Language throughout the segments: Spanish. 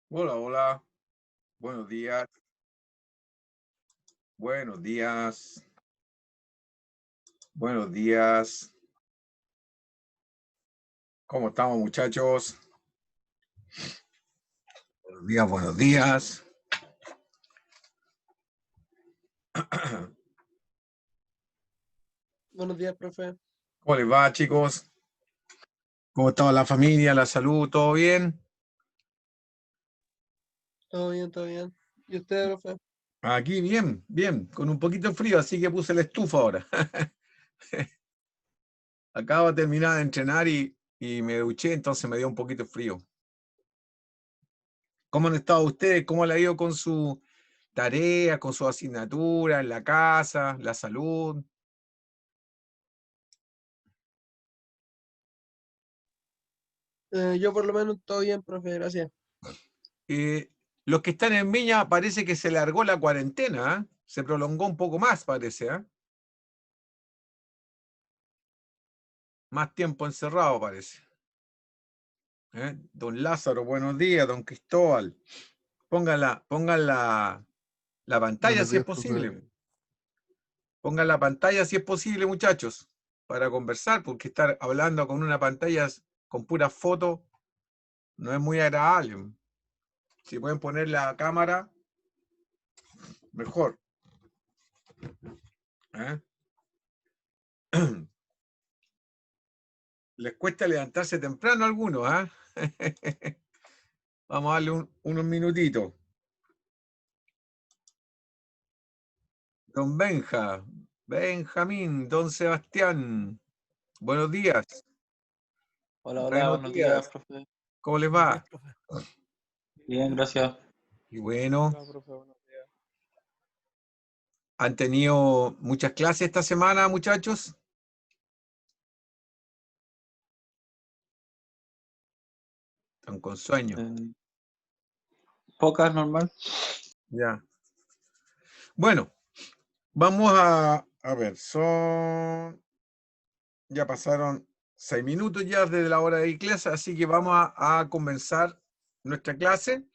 Hola, hola. Buenos días. Buenos días. Buenos días. ¿Cómo estamos, muchachos? Buenos días, buenos días. Buenos días, profe. ¿Cómo les va, chicos? ¿Cómo está la familia, la salud? ¿Todo bien? Todo bien, todo bien. ¿Y usted, profe? Aquí bien, bien, con un poquito de frío, así que puse la estufa ahora. Acabo de terminar de entrenar y me duché, entonces me dio un poquito de frío. ¿Cómo han estado ustedes? ¿Cómo le ha ido con su tarea, con su asignatura en la casa, la salud? Yo por lo menos todo bien, profe, gracias. Eh, los que están en Viña parece que se largó la cuarentena, ¿eh? Se prolongó un poco más, parece, ¿eh? Más tiempo encerrado, parece. Don Lázaro, buenos días, don Cristóbal. Pongan la pantalla Buenos si es días, profe. posible. Pongan la pantalla si es posible, muchachos, para conversar, porque estar hablando con una pantalla con puras fotos no es muy agradable. Si pueden poner la cámara, mejor. ¿Eh? Les cuesta levantarse temprano a algunos, ¿ah? Vamos a darle unos minutitos. Don Benjamín, don Sebastián, buenos días. Hola, hola, Buenos buenos días, días. profe. ¿Cómo les Buenos días, va? profe. Bien, gracias. Y bueno, Hola, profe, buenos días. ¿han tenido muchas clases esta semana, muchachos? Están con sueño. Eh, Pocas, normal. Ya. Bueno, vamos a ver, ya pasaron 6 minutos ya desde la hora de clase, así que vamos a comenzar nuestra clase.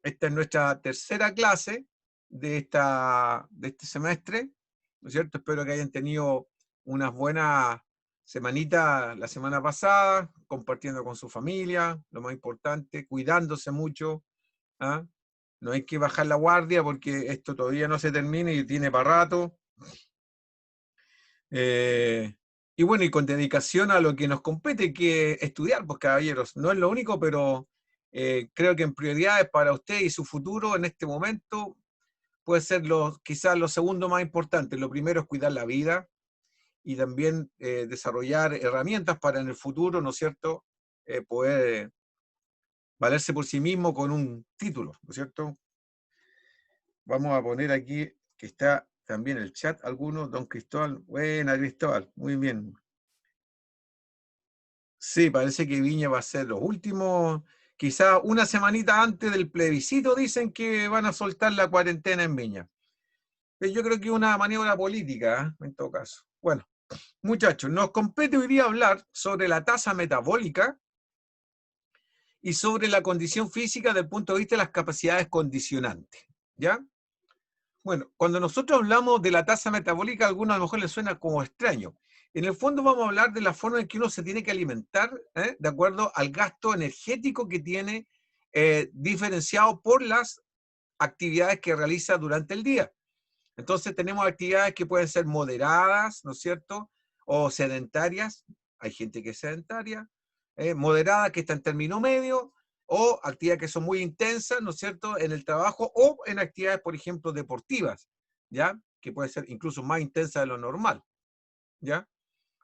Esta es nuestra tercera clase de este semestre, ¿no es cierto? Espero que hayan tenido unas buenas semanitas la semana pasada, compartiendo con su familia, lo más importante, cuidándose mucho, ¿ah? No hay que bajar la guardia porque esto todavía no se termina y tiene para rato. Y bueno, y con dedicación a lo que nos compete, que estudiar, pues caballeros, no es lo único, pero creo que en prioridades para usted y su futuro en este momento puede ser quizás lo segundo más importante. Lo primero es cuidar la vida y también desarrollar herramientas para en el futuro, ¿no es cierto?, poder valerse por sí mismo con un título, ¿no es cierto? Vamos a poner aquí que está también el chat, algunos, don Cristóbal. Buena, Cristóbal, muy bien. Sí, parece que Viña va a ser los últimos, quizá una semanita antes del plebiscito dicen que van a soltar la cuarentena en Viña. Yo creo que es una maniobra política, ¿eh? En todo caso. Bueno, muchachos, nos compete hoy día hablar sobre la tasa metabólica y sobre la condición física desde el punto de vista de las capacidades condicionantes. ¿Ya? Bueno, cuando nosotros hablamos de la tasa metabólica, a algunos a lo mejor les suena como extraño. En el fondo vamos a hablar de la forma en que uno se tiene que alimentar, de acuerdo al gasto energético que tiene, diferenciado por las actividades que realiza durante el día. Entonces tenemos actividades que pueden ser moderadas, ¿no es cierto? O sedentarias. Hay gente que es sedentaria. Moderada, que está en término medio, o actividades que son muy intensas, ¿no es cierto?, en el trabajo o en actividades, por ejemplo, deportivas, ¿ya? Que puede ser incluso más intensa de lo normal, ¿ya?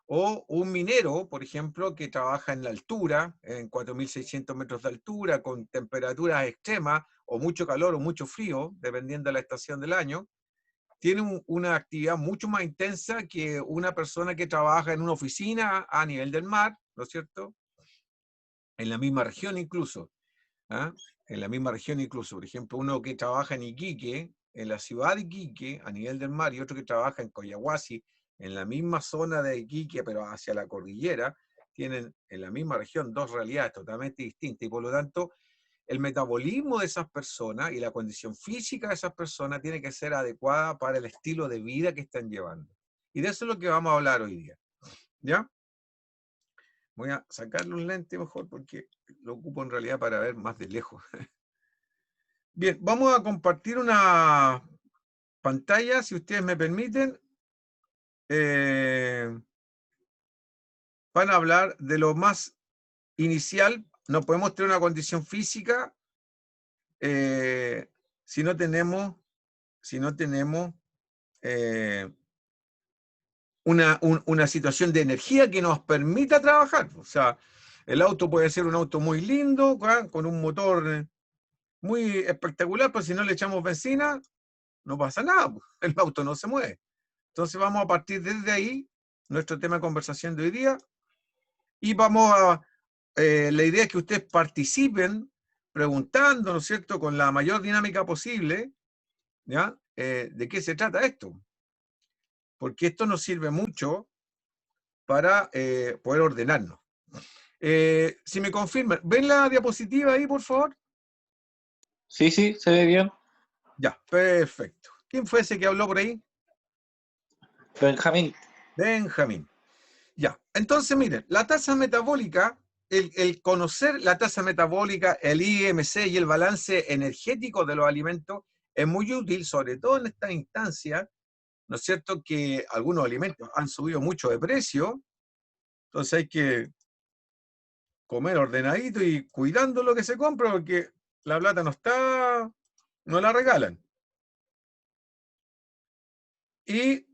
O un minero, por ejemplo, que trabaja en la altura, en 4.600 metros de altura, con temperaturas extremas, o mucho calor o mucho frío, dependiendo de la estación del año, tiene una actividad mucho más intensa que una persona que trabaja en una oficina a nivel del mar, ¿no es cierto? En la misma región incluso. ¿Ah? En la misma región incluso. Por ejemplo, uno que trabaja en Iquique, en la ciudad de Iquique, a nivel del mar, y otro que trabaja en Coyahuasi, en la misma zona de Iquique, pero hacia la cordillera, tienen en la misma región dos realidades totalmente distintas. Y por lo tanto, el metabolismo de esas personas y la condición física de esas personas tiene que ser adecuada para el estilo de vida que están llevando. Y de eso es lo que vamos a hablar hoy día. ¿Ya? Voy a sacarle un lente mejor porque lo ocupo en realidad para ver más de lejos. Bien, vamos a compartir una pantalla, si ustedes me permiten. Van a hablar de lo más inicial. No podemos tener una condición física si no tenemos una situación de energía que nos permita trabajar. O sea, el auto puede ser un auto muy lindo, con un motor muy espectacular, pero si no le echamos benzina, no pasa nada, el auto no se mueve. Entonces vamos a partir desde ahí, nuestro tema de conversación de hoy día, y vamos a, la idea es que ustedes participen preguntando, ¿no es cierto?, con la mayor dinámica posible, ¿ya? ¿De qué se trata esto? Porque esto nos sirve mucho para poder ordenarnos. Si me confirman, ¿ven la diapositiva ahí, por favor? Sí, sí, se ve bien. Ya, perfecto. ¿Quién fue ese que habló por ahí? Benjamín. Benjamín. Ya, entonces miren, la tasa metabólica, el conocer la tasa metabólica, el IMC y el balance energético de los alimentos es muy útil, sobre todo en esta instancia, ¿no es cierto?, que algunos alimentos han subido mucho de precio, entonces hay que comer ordenadito y cuidando lo que se compra, porque la plata no la regalan. Y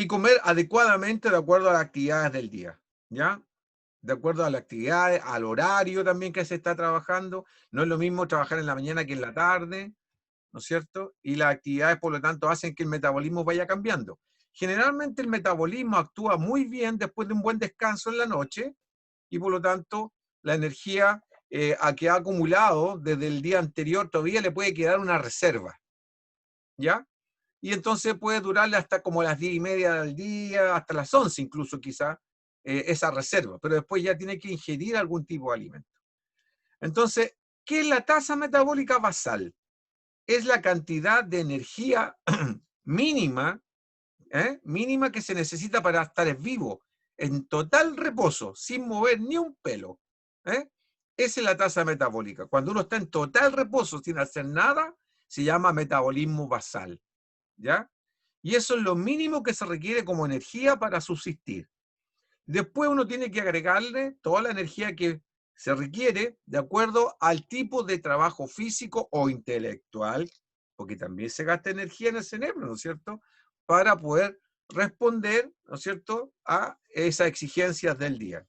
comer adecuadamente de acuerdo a las actividades del día, ¿ya? De acuerdo a las actividades, al horario también que se está trabajando. No es lo mismo trabajar en la mañana que en la tarde, ¿no es cierto? Y las actividades, por lo tanto, hacen que el metabolismo vaya cambiando. Generalmente el metabolismo actúa muy bien después de un buen descanso en la noche y, por lo tanto, la energía a que ha acumulado desde el día anterior todavía le puede quedar una reserva, ¿ya? Y entonces puede durarle hasta como las 10:30 del día, hasta las 11 incluso quizá, esa reserva, pero después ya tiene que ingerir algún tipo de alimento. Entonces, ¿qué es la tasa metabólica basal? Es la cantidad de energía mínima, mínima que se necesita para estar vivo, en total reposo, sin mover ni un pelo. Esa es la tasa metabólica. Cuando uno está en total reposo, sin hacer nada, se llama metabolismo basal. ¿Ya? Y eso es lo mínimo que se requiere como energía para subsistir. Después uno tiene que agregarle toda la energía que se requiere de acuerdo al tipo de trabajo físico o intelectual, porque también se gasta energía en el cerebro, ¿no es cierto?, para poder responder, ¿no es cierto?, a esas exigencias del día.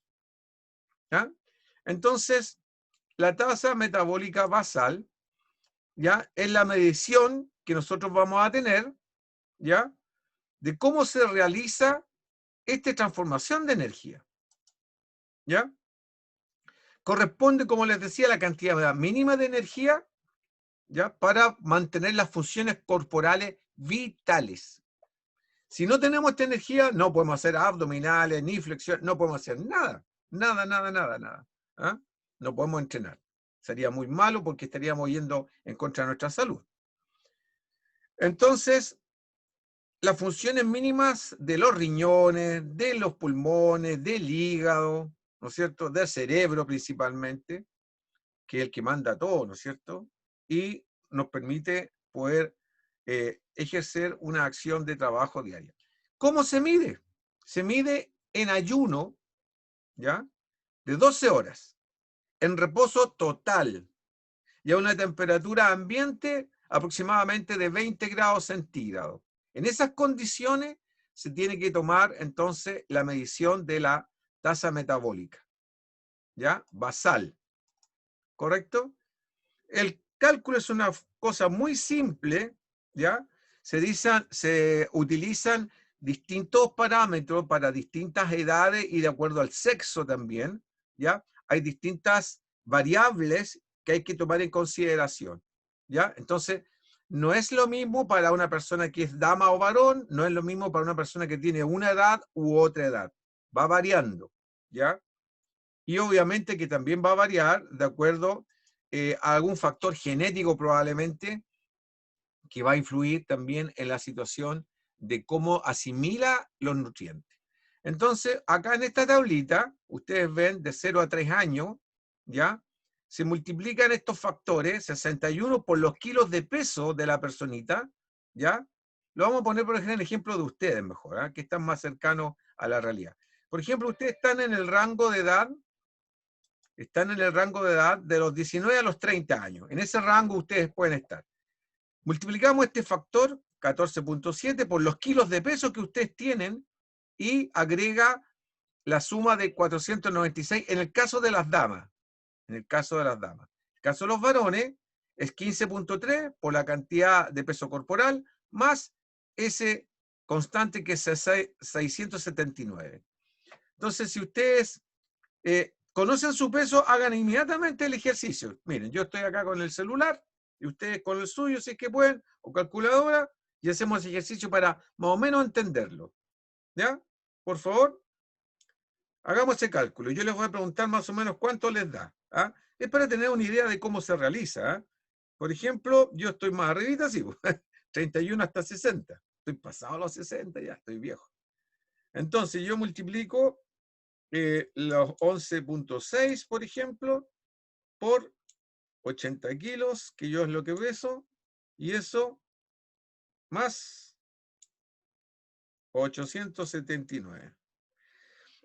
¿Ya? Entonces, la tasa metabólica basal, ¿ya?, es la medición que nosotros vamos a tener, ¿ya?, de cómo se realiza esta transformación de energía. ¿Ya? Corresponde, como les decía, a la cantidad mínima de energía, ¿ya?, para mantener las funciones corporales vitales. Si no tenemos esta energía, no podemos hacer abdominales, ni flexión, no podemos hacer nada. Nada. ¿Ah? No podemos entrenar. Sería muy malo porque estaríamos yendo en contra de nuestra salud. Entonces, las funciones mínimas de los riñones, de los pulmones, del hígado, ¿no es cierto?, del cerebro principalmente, que es el que manda todo, ¿no es cierto?, y nos permite poder ejercer una acción de trabajo diaria. ¿Cómo se mide? Se mide en ayuno, ¿ya?, de 12 horas, en reposo total, y a una temperatura ambiente aproximadamente de 20 grados centígrados. En esas condiciones se tiene que tomar entonces la medición de la tasa metabólica, ¿ya?, basal, ¿correcto? El cálculo es una cosa muy simple, ¿ya? Se utilizan distintos parámetros para distintas edades y de acuerdo al sexo también, ¿ya? Hay distintas variables que hay que tomar en consideración, ¿ya? Entonces, no es lo mismo para una persona que es dama o varón, no es lo mismo para una persona que tiene una edad u otra edad. Va variando, ¿ya? Y obviamente que también va a variar de acuerdo algún factor genético probablemente que va a influir también en la situación de cómo asimila los nutrientes. Entonces, acá en esta tablita, ustedes ven de 0 a 3 años, ¿ya? Se multiplican estos factores, 61 por los kilos de peso de la personita, ¿ya? Lo vamos a poner, por ejemplo, en el ejemplo de ustedes mejor, ¿eh? Que están más cercanos a la realidad. Por ejemplo, ustedes están en el rango de edad, de los 19 a los 30 años. En ese rango ustedes pueden estar. Multiplicamos este factor, 14.7, por los kilos de peso que ustedes tienen y agrega la suma de 496 en el caso de las damas. En el caso de las damas. En el caso de los varones es 15.3 por la cantidad de peso corporal más ese constante que es 679. Entonces, si ustedes conocen su peso, hagan inmediatamente el ejercicio. Miren, yo estoy acá con el celular y ustedes con el suyo, si es que pueden, o calculadora, y hacemos ejercicio para más o menos entenderlo. ¿Ya? Por favor, hagamos ese cálculo. Yo les voy a preguntar más o menos cuánto les da. ¿Ah? Es para tener una idea de cómo se realiza. ¿Ah? Por ejemplo, yo estoy más arribita, sí, 31 hasta 60. Estoy pasado a los 60, ya estoy viejo. Entonces, yo multiplico los 11.6, por ejemplo, por 80 kilos, que yo es lo que peso, y eso más 879.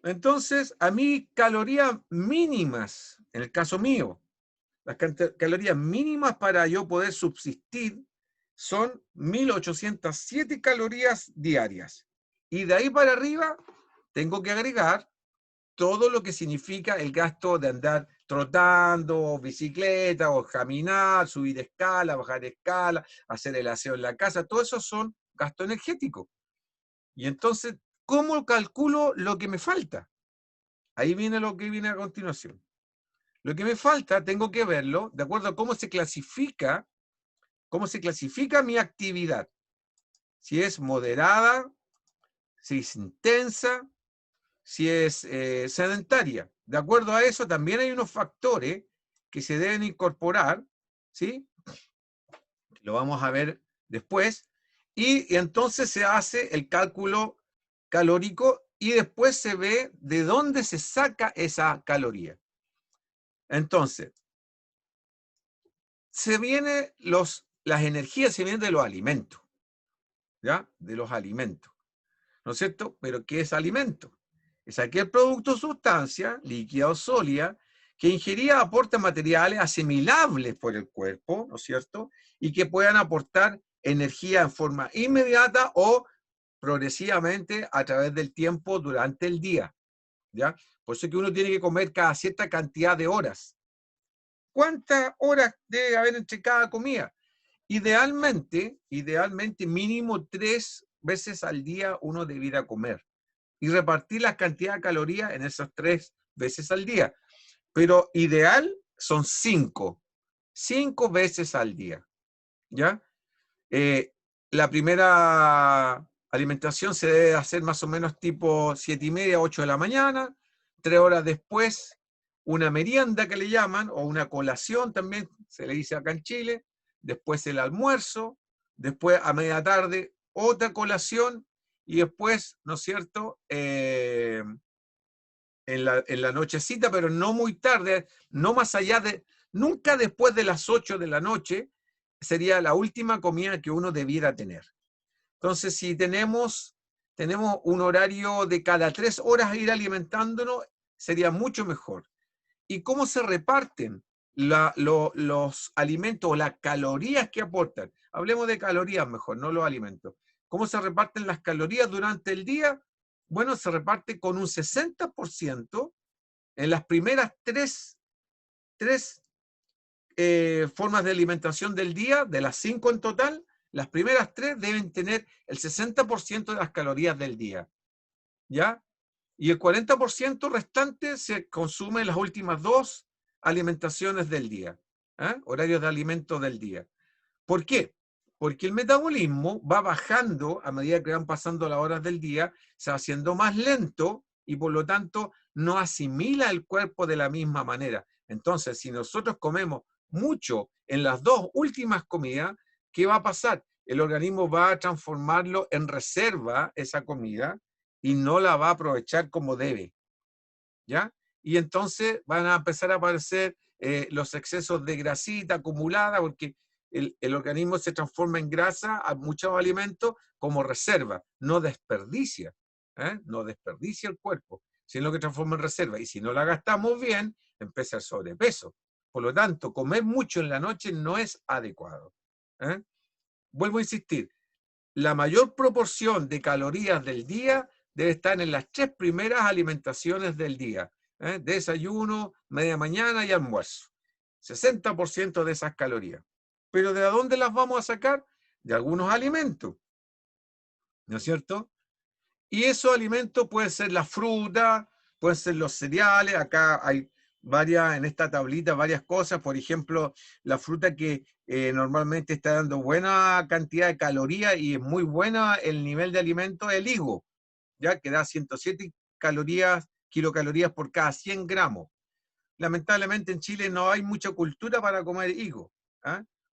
Entonces, a mí calorías mínimas, en el caso mío, las calorías mínimas para yo poder subsistir son 1807 calorías diarias. Y de ahí para arriba tengo que agregar todo lo que significa el gasto de andar trotando, bicicleta, o caminar, subir escala, bajar escala, hacer el aseo en la casa, todo eso son gastos energéticos. Y entonces, ¿cómo calculo lo que me falta? Ahí viene lo que viene a continuación. Lo que me falta, tengo que verlo de acuerdo a cómo se clasifica mi actividad. Si es moderada, si es intensa, si es sedentaria. De acuerdo a eso, también hay unos factores que se deben incorporar, ¿sí? Lo vamos a ver después. Y entonces se hace el cálculo calórico y después se ve de dónde se saca esa caloría. Entonces, las energías se vienen de los alimentos, ¿ya? De los alimentos, ¿no es cierto? Pero ¿qué es alimento? Es aquel producto o sustancia, líquida o sólida, que ingerida aporta materiales asimilables por el cuerpo, ¿no es cierto? Y que puedan aportar energía en forma inmediata o progresivamente a través del tiempo durante el día, ¿ya? Por eso es que uno tiene que comer cada cierta cantidad de horas. ¿Cuántas horas debe haber entre cada comida? Idealmente mínimo 3 veces al día uno debiera comer y repartir la cantidad de calorías en esas 3 veces al día. Pero ideal son 5 veces al día, ¿ya? La primera alimentación se debe hacer más o menos tipo 7:30, 8 de la mañana, 3 horas después una merienda que le llaman, o una colación también se le dice acá en Chile, después el almuerzo, después a media tarde otra colación y después, ¿no es cierto?, en la nochecita, pero no muy tarde, no más allá de, nunca después de las 8 de la noche, sería la última comida que uno debiera tener. Entonces, si tenemos un horario de cada 3 horas ir alimentándonos, sería mucho mejor. ¿Y cómo se reparten los alimentos o las calorías que aportan? Hablemos de calorías mejor, no los alimentos. ¿Cómo se reparten las calorías durante el día? Bueno, se reparte con un 60% en las primeras tres formas de alimentación del día, de las 5 en total, las primeras 3 deben tener el 60% de las calorías del día, ¿ya? Y el 40% restante se consume en las últimas 2 alimentaciones del día, horarios de alimento del día. ¿Por qué? Porque el metabolismo va bajando a medida que van pasando las horas del día, se va haciendo más lento y por lo tanto no asimila el cuerpo de la misma manera. Entonces, si nosotros comemos mucho en las dos últimas comidas, ¿qué va a pasar? El organismo va a transformarlo en reserva, esa comida, y no la va a aprovechar como debe, ¿ya? Y entonces van a empezar a aparecer los excesos de grasita acumulada, porque el organismo se transforma en grasa a muchos alimentos como reserva, no desperdicia, no desperdicia el cuerpo, sino que transforma en reserva. Y si no la gastamos bien, empieza el sobrepeso. Por lo tanto, comer mucho en la noche no es adecuado. ¿eh? Vuelvo a insistir, la mayor proporción de calorías del día debe estar en las 3 primeras alimentaciones del día. Desayuno, media mañana y almuerzo. 60% de esas calorías. ¿Pero de dónde las vamos a sacar? De algunos alimentos, ¿no es cierto? Y esos alimentos pueden ser la fruta, pueden ser los cereales. Acá hay varias, en esta tablita, varias cosas. Por ejemplo, la fruta que normalmente está dando buena cantidad de calorías y es muy buena el nivel de alimento, el higo, ya que da 107 kilocalorías por cada 100 gramos. Lamentablemente en Chile no hay mucha cultura para comer higo,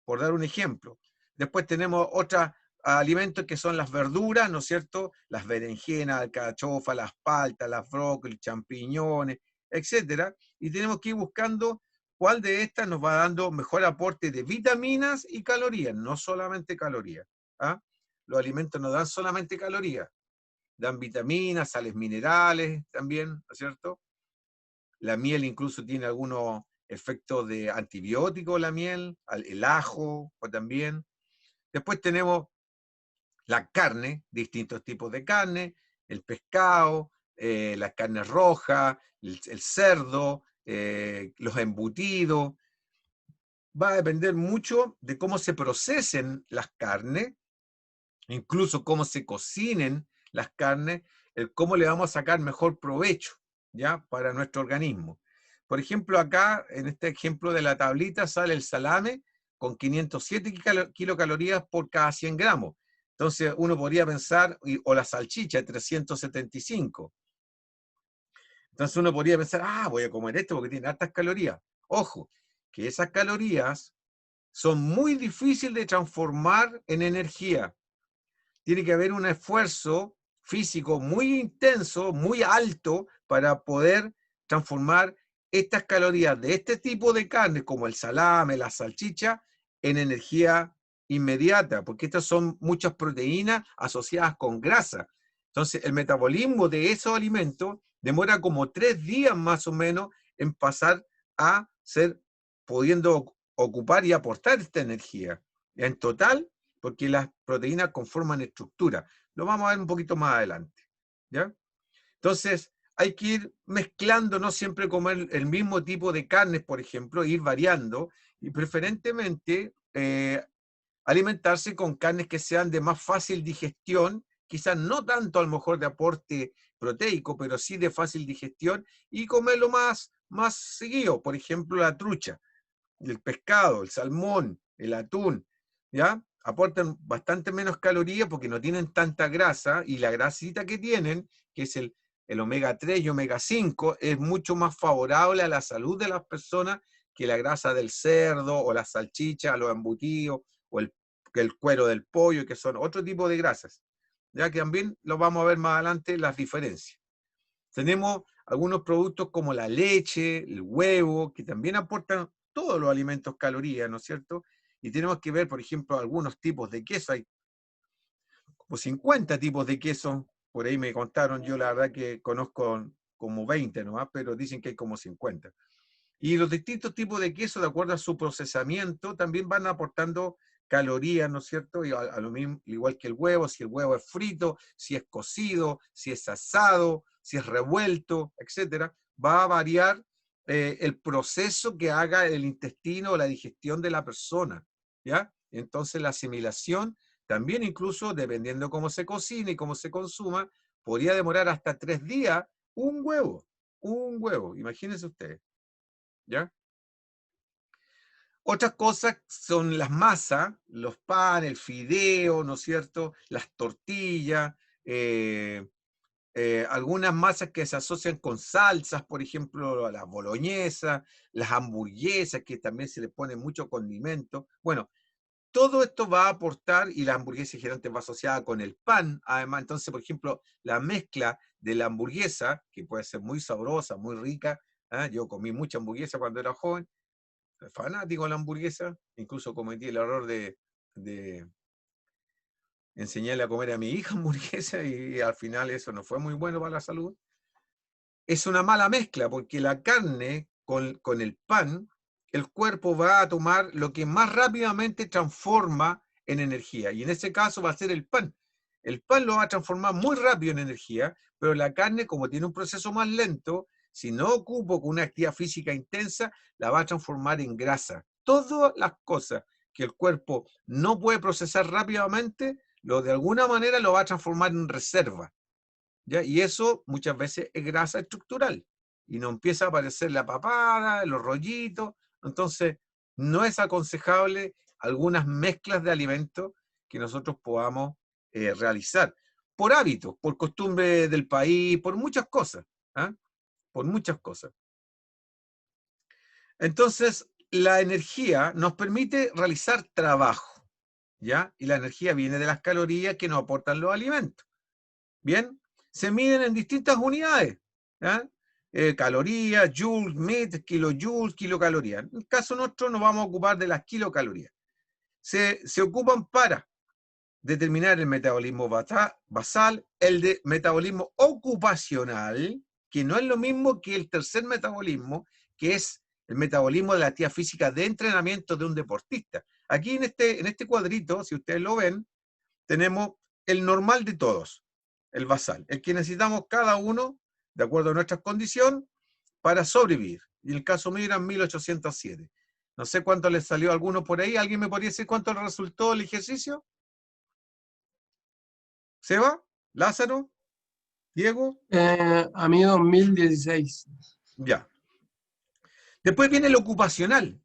por dar un ejemplo. Después tenemos otros alimentos que son las verduras, ¿no es cierto? Las berenjenas, alcachofa, las paltas, las brócolis, champiñones, etcétera. Y tenemos que ir buscando cuál de estas nos va dando mejor aporte de vitaminas y calorías, no solamente calorías. Los alimentos no dan solamente calorías, dan vitaminas, sales minerales también, ¿no es cierto? La miel incluso tiene algunos efectos de antibiótico, la miel, el ajo también. Después tenemos la carne, distintos tipos de carne, el pescado, las carnes rojas, el cerdo, los embutidos. Va a depender mucho de cómo se procesen las carnes, incluso cómo se cocinen las carnes, cómo le vamos a sacar mejor provecho, ¿ya? Para nuestro organismo. Por ejemplo, acá, en este ejemplo de la tablita, sale el salame con 507 kilocalorías por cada 100 gramos. Entonces, uno podría pensar, o la salchicha, 375. Entonces, uno podría pensar, voy a comer esto porque tiene altas calorías. Ojo, que esas calorías son muy difíciles de transformar en energía. Tiene que haber un esfuerzo físico muy intenso, muy alto, para poder transformar estas calorías de este tipo de carne, como el salame, la salchicha, en energía inmediata, porque estas son muchas proteínas asociadas con grasa. Entonces, el metabolismo de esos alimentos demora como 3 días más o menos en pasar a ser, pudiendo ocupar y aportar esta energía. En total, porque las proteínas conforman estructura. Lo vamos a ver un poquito más adelante, ¿ya? Entonces, hay que ir mezclando, no siempre comer el mismo tipo de carnes, por ejemplo, ir variando, y preferentemente alimentarse con carnes que sean de más fácil digestión, quizás no tanto a lo mejor de aporte proteico, pero sí de fácil digestión, y comerlo más seguido. Por ejemplo, la trucha, el pescado, el salmón, el atún, ¿ya? Aportan bastante menos calorías porque no tienen tanta grasa, y la grasita que tienen, que es el omega 3 y omega 5, es mucho más favorable a la salud de las personas que la grasa del cerdo o la salchicha, los embutidos o el cuero del pollo, que son otro tipo de grasas. Ya que también lo vamos a ver más adelante las diferencias. Tenemos algunos productos como la leche, el huevo, que también aportan todos los alimentos calorías, ¿no es cierto? Y tenemos que ver, por ejemplo, algunos tipos de queso. Hay como 50 tipos de queso, por ahí me contaron, yo la verdad que conozco como 20 nomás, pero dicen que hay como 50. Y los distintos tipos de queso, de acuerdo a su procesamiento, también van aportando calorías, ¿no es cierto? Y a lo mismo, igual que el huevo, si el huevo es frito, si es cocido, si es asado, si es revuelto, etcétera, va a variar el proceso que haga el intestino o la digestión de la persona, ¿ya? Entonces la asimilación también, incluso dependiendo cómo se cocine y cómo se consuma, podría demorar hasta 3 días un huevo, imagínense ustedes. ¿Ya? Otras cosas son las masas, los panes, el fideo, ¿no es cierto? Las tortillas, algunas masas que se asocian con salsas, por ejemplo, las boloñesas, las hamburguesas, que también se le pone mucho condimento. Bueno, todo esto va a aportar, y la hamburguesa generalmente va asociada con el pan, además. Entonces, por ejemplo, la mezcla de la hamburguesa, que puede ser muy sabrosa, muy rica. Yo comí mucha hamburguesa cuando era joven, soy fanático de la hamburguesa, incluso cometí el error de enseñarle a comer a mi hija hamburguesa, y al final eso no fue muy bueno para la salud. Es una mala mezcla, porque la carne con el pan, el cuerpo va a tomar lo que más rápidamente transforma en energía, y en ese caso va a ser el pan. El pan lo va a transformar muy rápido en energía, pero la carne, como tiene un proceso más lento, si no ocupo con una actividad física intensa, la va a transformar en grasa. Todas las cosas que el cuerpo no puede procesar rápidamente, de alguna manera lo va a transformar en reserva, ¿ya? Y eso muchas veces es grasa estructural, y no empieza a aparecer la papada, los rollitos. Entonces, no es aconsejable algunas mezclas de alimentos que nosotros podamos realizar, por hábitos, por costumbre del país, por muchas cosas, por muchas cosas. Entonces, la energía nos permite realizar trabajo, ¿ya? Y la energía viene de las calorías que nos aportan los alimentos. Bien, se miden en distintas unidades, ¿ya? Calorías, joules, met, kilojoules, kilocalorías. En el caso nuestro nos vamos a ocupar de las kilocalorías. Se ocupan para determinar el metabolismo basal, el de metabolismo ocupacional, que no es lo mismo que el tercer metabolismo, que es el metabolismo de la actividad física de entrenamiento de un deportista. Aquí en este cuadrito, si ustedes lo ven, tenemos el normal de todos, el basal, el que necesitamos cada uno, de acuerdo a nuestra condición, para sobrevivir. Y en el caso mío eran 1807. No sé cuánto les salió a alguno por ahí. ¿Alguien me podría decir cuánto le resultó el ejercicio? ¿Seba? ¿Lázaro? ¿Diego? A mí 2016. Ya. Después viene el ocupacional.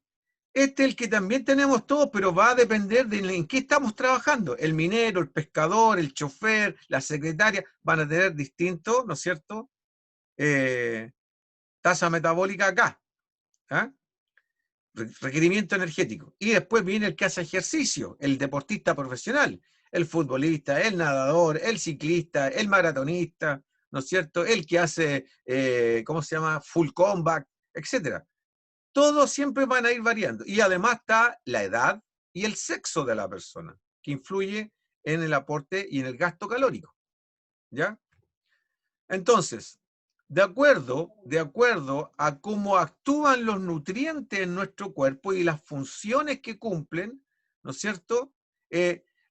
Este es el que también tenemos todos, pero va a depender de en qué estamos trabajando. El minero, el pescador, el chofer, la secretaria van a tener distintos, ¿no es cierto?, tasa metabólica acá. Requerimiento energético. Y después viene el que hace ejercicio, el deportista profesional, el futbolista, el nadador, el ciclista, el maratonista, ¿no es cierto?, el que hace, ¿cómo se llama?, full combat, etcétera. Todos siempre van a ir variando. Y además está la edad y el sexo de la persona, que influye en el aporte y en el gasto calórico, ¿ya? Entonces, de acuerdo a cómo actúan los nutrientes en nuestro cuerpo y las funciones que cumplen, ¿no es cierto?,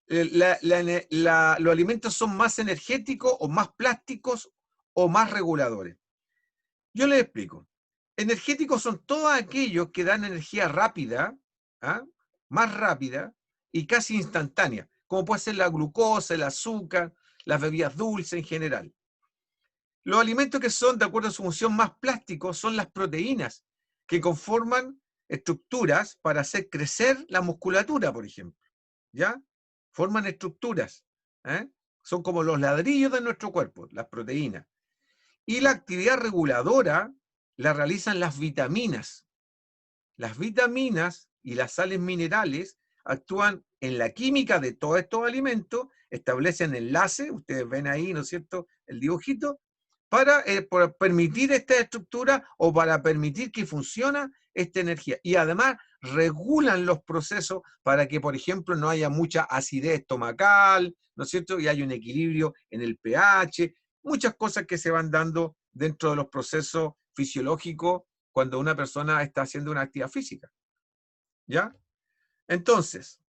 los alimentos son más energéticos o más plásticos o más reguladores. Yo les explico. Energéticos son todos aquellos que dan energía rápida, más rápida y casi instantánea, como puede ser la glucosa, el azúcar, las bebidas dulces en general. Los alimentos que son, de acuerdo a su función, más plásticos son las proteínas, que conforman estructuras para hacer crecer la musculatura, por ejemplo. ¿Ya? Forman estructuras. Son como los ladrillos de nuestro cuerpo, las proteínas. Y la actividad reguladora la realizan las vitaminas. Las vitaminas y las sales minerales actúan en la química de todos estos alimentos, establecen enlaces, ustedes ven ahí, ¿no es cierto?, el dibujito, para permitir esta estructura o para permitir que funcione esta energía. Y además regulan los procesos para que, por ejemplo, no haya mucha acidez estomacal, ¿no es cierto?, y haya un equilibrio en el pH, muchas cosas que se van dando dentro de los procesos fisiológicos cuando una persona está haciendo una actividad física. ¿Ya? Entonces,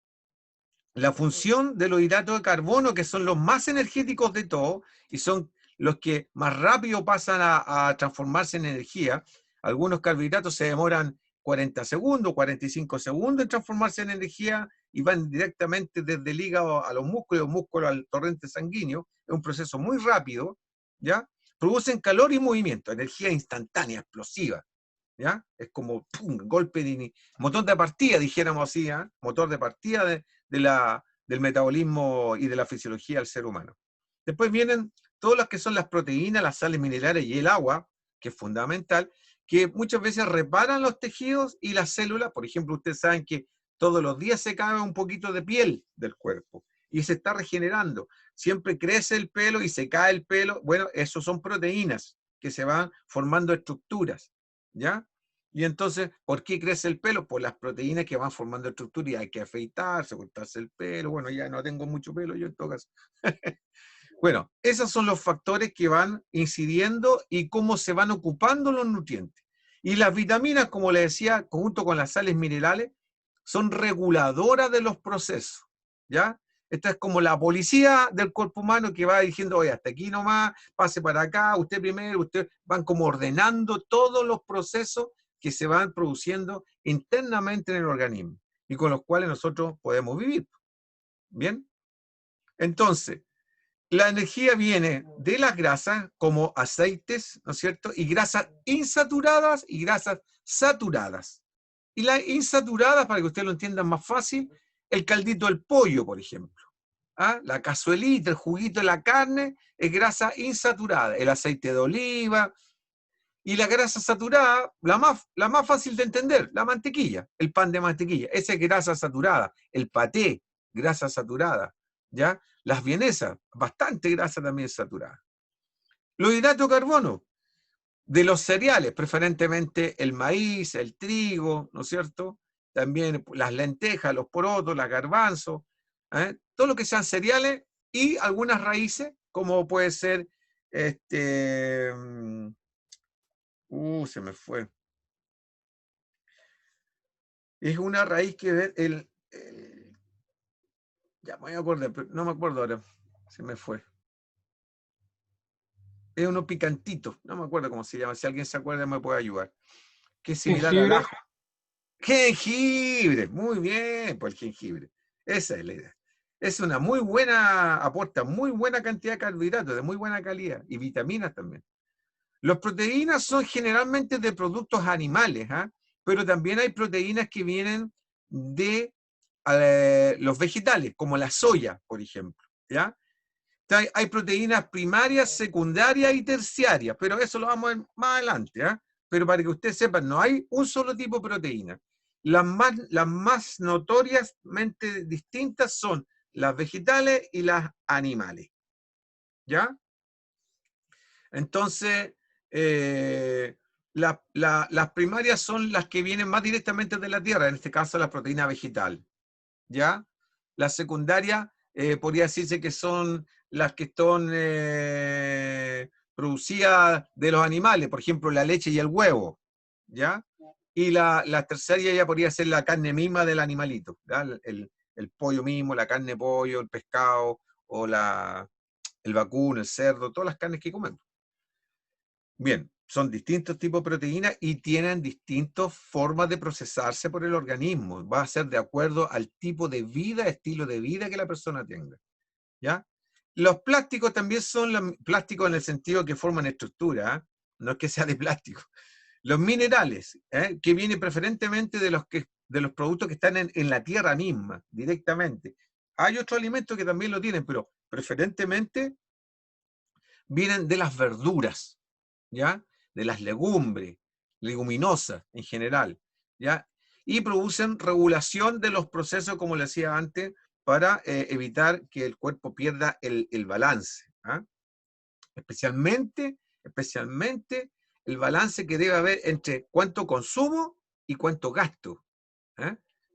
la función de los hidratos de carbono, que son los más energéticos de todos, y son los que más rápido pasan a transformarse en energía. Algunos carbohidratos se demoran 40 segundos, 45 segundos en transformarse en energía y van directamente desde el hígado a los músculos al torrente sanguíneo. Es un proceso muy rápido, ¿ya? Producen calor y movimiento, energía instantánea, explosiva, ¿ya? Es como ¡pum!, golpe de motor de partida, dijéramos así, motor de partida del metabolismo y de la fisiología del ser humano. Después vienen todas las que son las proteínas, las sales minerales y el agua, que es fundamental, que muchas veces reparan los tejidos y las células. Por ejemplo, ustedes saben que todos los días se cae un poquito de piel del cuerpo y se está regenerando. Siempre crece el pelo y se cae el pelo. Bueno, eso son proteínas que se van formando estructuras, ¿ya? Y entonces, ¿por qué crece el pelo? Por las proteínas que van formando estructuras y hay que afeitarse, cortarse el pelo. Bueno, ya no tengo mucho pelo yo en todo caso. Bueno, esos son los factores que van incidiendo y cómo se van ocupando los nutrientes. Y las vitaminas, como les decía, junto con las sales minerales, son reguladoras de los procesos, ¿ya? Esta es como la policía del cuerpo humano que va diciendo, oye, hasta aquí nomás, pase para acá, usted primero, usted van como ordenando todos los procesos que se van produciendo internamente en el organismo y con los cuales nosotros podemos vivir. ¿Bien? Entonces, la energía viene de las grasas como aceites, ¿no es cierto? Y grasas insaturadas y grasas saturadas. Y las insaturadas, para que ustedes lo entiendan más fácil, el caldito del pollo, por ejemplo. ¿Ah? La cazuelita, el juguito de la carne, es grasa insaturada. El aceite de oliva. Y la grasa saturada, la más fácil de entender, la mantequilla, el pan de mantequilla. Esa es grasa saturada. El paté, grasa saturada. ¿Ya? Las vienesas, bastante grasa también saturada. Los hidratos de carbono, de los cereales, preferentemente el maíz, el trigo, ¿no es cierto? También las lentejas, los porotos, las garbanzos, todo lo que sean cereales y algunas raíces, como puede ser, se me fue. Es una raíz que ya me voy a acordar, pero no me acuerdo ahora, se me fue. Es uno picantito, no me acuerdo cómo se llama, si alguien se acuerda me puede ayudar. Que es similar al ajo. Jengibre, muy bien, pues el jengibre. Esa es la idea. Es una muy buena, aporta muy buena cantidad de carbohidratos, de muy buena calidad, y vitaminas también. Las proteínas son generalmente de productos animales, pero también hay proteínas que vienen de los vegetales, como la soya, por ejemplo, ¿ya? Hay proteínas primarias, secundarias y terciarias, pero eso lo vamos a ver más adelante, Pero para que ustedes sepan, no hay un solo tipo de proteína. Las más notoriamente distintas son las vegetales y las animales, ¿ya? Entonces, las primarias son las que vienen más directamente de la tierra, en este caso la proteína vegetal, ¿ya? Las secundarias podría decirse que son las que son producidas de los animales, por ejemplo, la leche y el huevo, ¿ya? Y la terciaria ya podría ser la carne misma del animalito, ¿ya? El pollo mismo, la carne de pollo, el pescado, o el vacuno, el cerdo, todas las carnes que comemos. Bien, son distintos tipos de proteínas y tienen distintas formas de procesarse por el organismo. Va a ser de acuerdo al tipo de vida, estilo de vida que la persona tenga, ¿ya? Los plásticos también son plásticos en el sentido que forman estructura, no es que sea de plástico. Los minerales, que vienen preferentemente de los productos que están en la tierra misma, directamente. Hay otros alimentos que también lo tienen, pero preferentemente vienen de las verduras, ¿ya? De las leguminosas en general, ¿ya? Y producen regulación de los procesos, como le decía antes, para evitar que el cuerpo pierda el balance, especialmente el balance que debe haber entre cuánto consumo y cuánto gasto,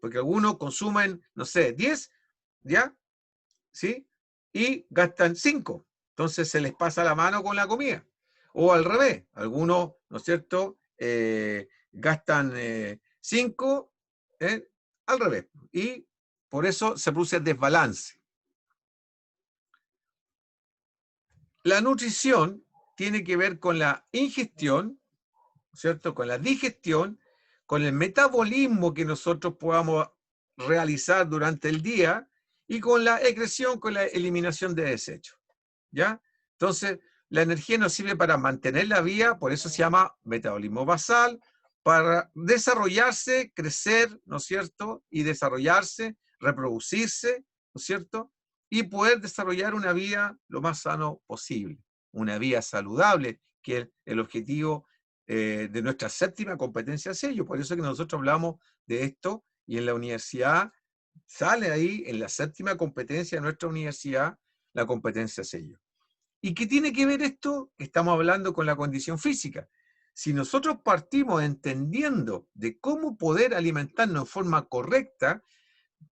porque algunos consumen, no sé, 10, ¿ya? ¿Sí? Y gastan 5, entonces se les pasa la mano con la comida. O al revés, algunos, ¿no es cierto?, gastan 5, al revés. Y por eso se produce desbalance. La nutrición tiene que ver con la ingestión, ¿cierto?, con la digestión, con el metabolismo que nosotros podamos realizar durante el día y con la excreción, con la eliminación de desechos, ¿ya? Entonces, la energía nos sirve para mantener la vida, por eso se llama metabolismo basal, para desarrollarse, crecer, ¿no es cierto?, y desarrollarse, reproducirse, ¿no es cierto?, y poder desarrollar una vida lo más sano posible, una vida saludable, que es el objetivo de nuestra séptima competencia sello. Por eso que nosotros hablamos de esto y en la universidad sale ahí, en la séptima competencia de nuestra universidad, la competencia sello. ¿Y qué tiene que ver esto que estamos hablando con la condición física? Si nosotros partimos entendiendo de cómo poder alimentarnos de forma correcta,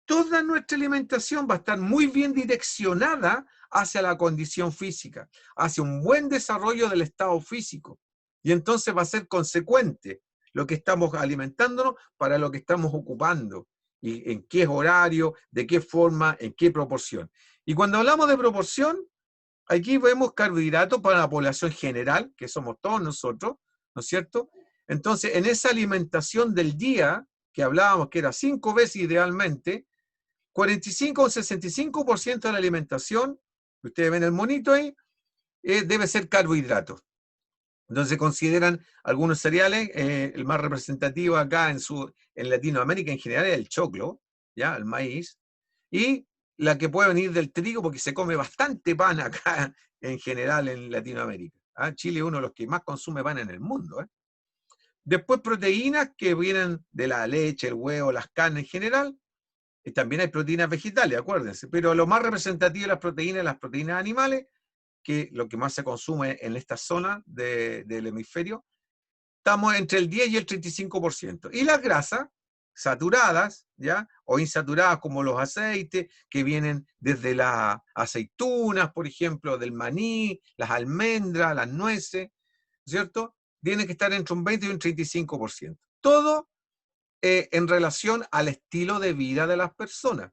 toda nuestra alimentación va a estar muy bien direccionada hacia la condición física, hacia un buen desarrollo del estado físico. Y entonces va a ser consecuente lo que estamos alimentándonos para lo que estamos ocupando, y en qué horario, de qué forma, en qué proporción. Y cuando hablamos de proporción, aquí vemos carbohidratos para la población general, que somos todos nosotros, ¿no es cierto? Entonces, en esa alimentación del día, que hablábamos que era 5 veces idealmente, 45 o 65% de la alimentación, ustedes ven el monito ahí, debe ser carbohidratos. Entonces consideran algunos cereales, el más representativo acá en Latinoamérica en general es el choclo, ¿ya? El maíz, y la que puede venir del trigo, porque se come bastante pan acá en general en Latinoamérica. ¿Ah? Chile es uno de los que más consume pan en el mundo. Después proteínas que vienen de la leche, el huevo, las carnes en general. Y también hay proteínas vegetales, acuérdense, pero lo más representativo de las proteínas animales, que lo que más se consume en esta zona del hemisferio, estamos entre el 10 y el 35%. Y las grasas saturadas, ¿ya? O insaturadas, como los aceites, que vienen desde las aceitunas, por ejemplo, del maní, las almendras, las nueces, ¿cierto? Tienen que estar entre un 20 y un 35%. Todo en relación al estilo de vida de las personas,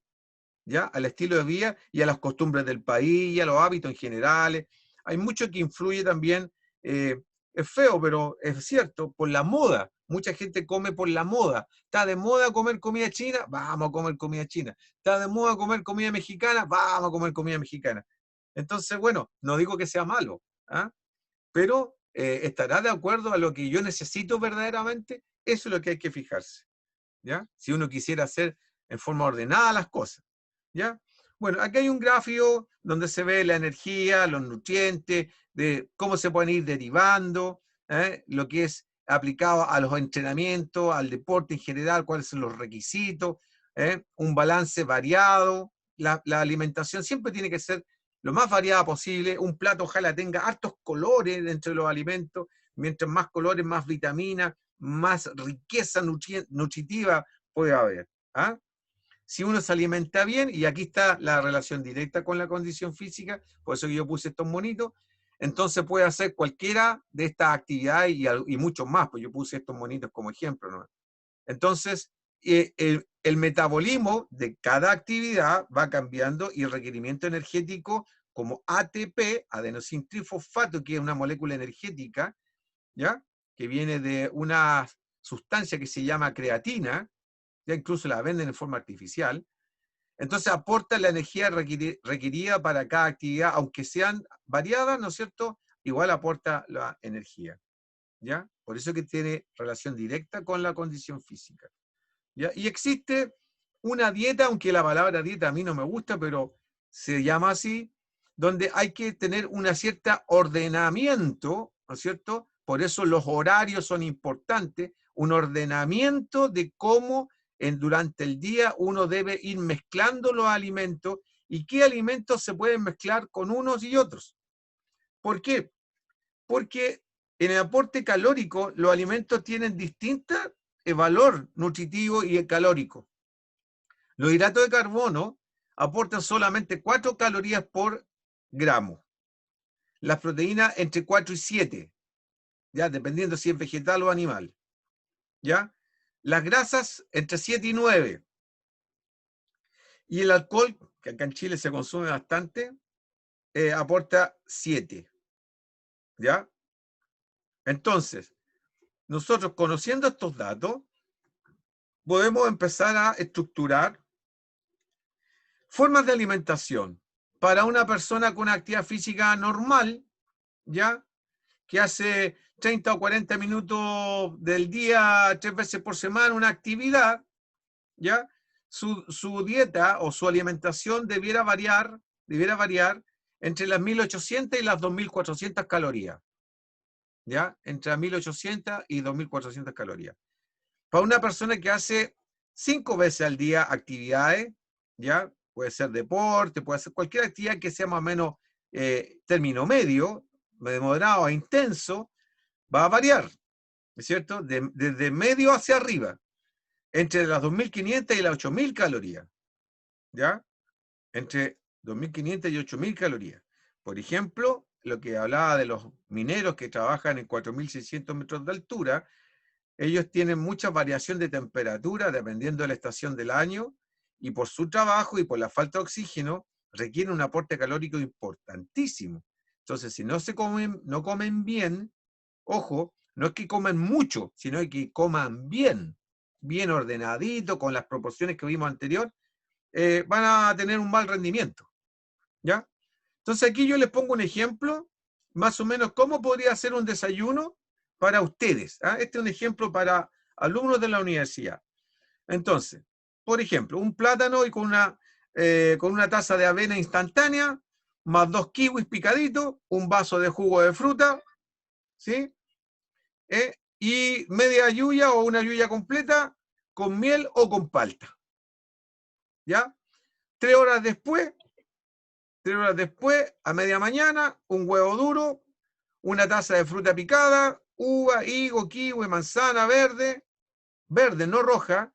¿ya? Al estilo de vida y a las costumbres del país y a los hábitos en general. Hay mucho que influye también, es feo, pero es cierto, por la moda. Mucha gente come por la moda. Está de moda comer comida china, vamos a comer comida china. Está de moda comer comida mexicana, vamos a comer comida mexicana. Entonces, bueno, no digo que sea malo, ¿ah? Pero estará de acuerdo a lo que yo necesito verdaderamente. Eso es lo que hay que fijarse, ¿ya? Si uno quisiera hacer en forma ordenada las cosas, ¿ya? Bueno, aquí hay un gráfico donde se ve la energía, los nutrientes, de cómo se pueden ir derivando, lo que es aplicado a los entrenamientos, al deporte en general, cuáles son los requisitos, un balance variado. La alimentación siempre tiene que ser lo más variada posible. Un plato ojalá tenga hartos colores dentro de los alimentos. Mientras más colores, más vitaminas, más riqueza nutritiva puede haber. ¿Ah? Si uno se alimenta bien, y aquí está la relación directa con la condición física, por eso que yo puse estos monitos, entonces puede hacer cualquiera de estas actividades y muchos más, pues yo puse estos monitos como ejemplo, ¿no? Entonces, el metabolismo de cada actividad va cambiando y el requerimiento energético como ATP, adenosintrifosfato, que es una molécula energética, ¿ya? Que viene de una sustancia que se llama creatina, ya incluso la venden en forma artificial. Entonces aporta la energía requerida para cada actividad, aunque sean variadas, ¿no es cierto? Igual aporta la energía, ¿ya? Por eso que tiene relación directa con la condición física, ¿ya? Y existe una dieta, aunque la palabra dieta a mí no me gusta, pero se llama así, donde hay que tener una cierta ordenamiento, ¿no es cierto? Por eso los horarios son importantes, un ordenamiento de cómo durante el día uno debe ir mezclando los alimentos y qué alimentos se pueden mezclar con unos y otros. ¿Por qué? Porque en el aporte calórico los alimentos tienen distinto valor nutritivo y calórico. Los hidratos de carbono aportan solamente 4 calorías por gramo. Las proteínas entre 4 y 7, ¿ya? Dependiendo si es vegetal o animal, ¿ya? Las grasas entre 7 y 9. Y el alcohol, que acá en Chile se consume bastante, aporta 7, ¿ya? Entonces, nosotros conociendo estos datos, podemos empezar a estructurar formas de alimentación para una persona con una actividad física normal, ¿ya? Que hace 30 o 40 minutos del día, 3 veces por semana, una actividad, ¿ya? Su dieta o su alimentación debiera variar entre las 1800 y las 2400 calorías. ¿Ya? Entre las 1800 y 2400 calorías. Para una persona que hace 5 veces al día actividades, ¿ya? Puede ser deporte, puede ser cualquier actividad que sea más o menos término medio, moderado a intenso, va a variar, ¿es cierto? Desde medio hacia arriba, entre las 2500 y las 8000 calorías, ¿ya? Entre 2500 y 8000 calorías. Por ejemplo, lo que hablaba de los mineros que trabajan en 4600 metros de altura, ellos tienen mucha variación de temperatura dependiendo de la estación del año, y por su trabajo y por la falta de oxígeno requieren un aporte calórico importantísimo. Entonces, si no no comen bien, ojo, no es que coman mucho, sino que coman bien, bien ordenadito, con las proporciones que vimos anterior, van a tener un mal rendimiento. ¿Ya? Entonces aquí yo les pongo un ejemplo, más o menos cómo podría ser un desayuno para ustedes. ¿Ah? Este es un ejemplo para alumnos de la universidad. Entonces, por ejemplo, un plátano y con una taza de avena instantánea, más 2 kiwis picaditos, un vaso de jugo de fruta, ¿sí? Y media yuya o una yuya completa con miel o con palta. ¿Ya? 3 horas después, a media mañana, un huevo duro, una taza de fruta picada, uva, higo, kiwi, manzana verde, no roja,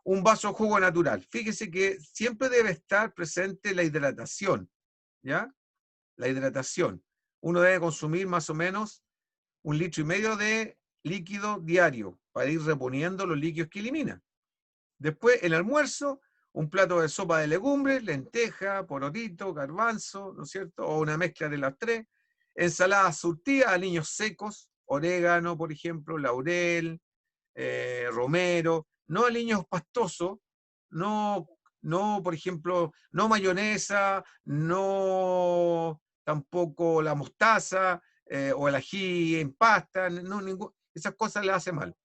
un vaso de jugo natural. Fíjese que siempre debe estar presente la hidratación, ¿ya? La hidratación. Uno debe consumir más o menos 1,5 litros de líquido diario para ir reponiendo los líquidos que elimina. Después, el almuerzo, un plato de sopa de legumbres, lenteja, porotito, garbanzo, ¿no es cierto? O una mezcla de las tres. Ensaladas surtidas, aliños secos, orégano, por ejemplo, laurel, romero, no aliños pastosos, no, por ejemplo, no mayonesa, no tampoco la mostaza o el ají en pasta, no, esas cosas le hace mal.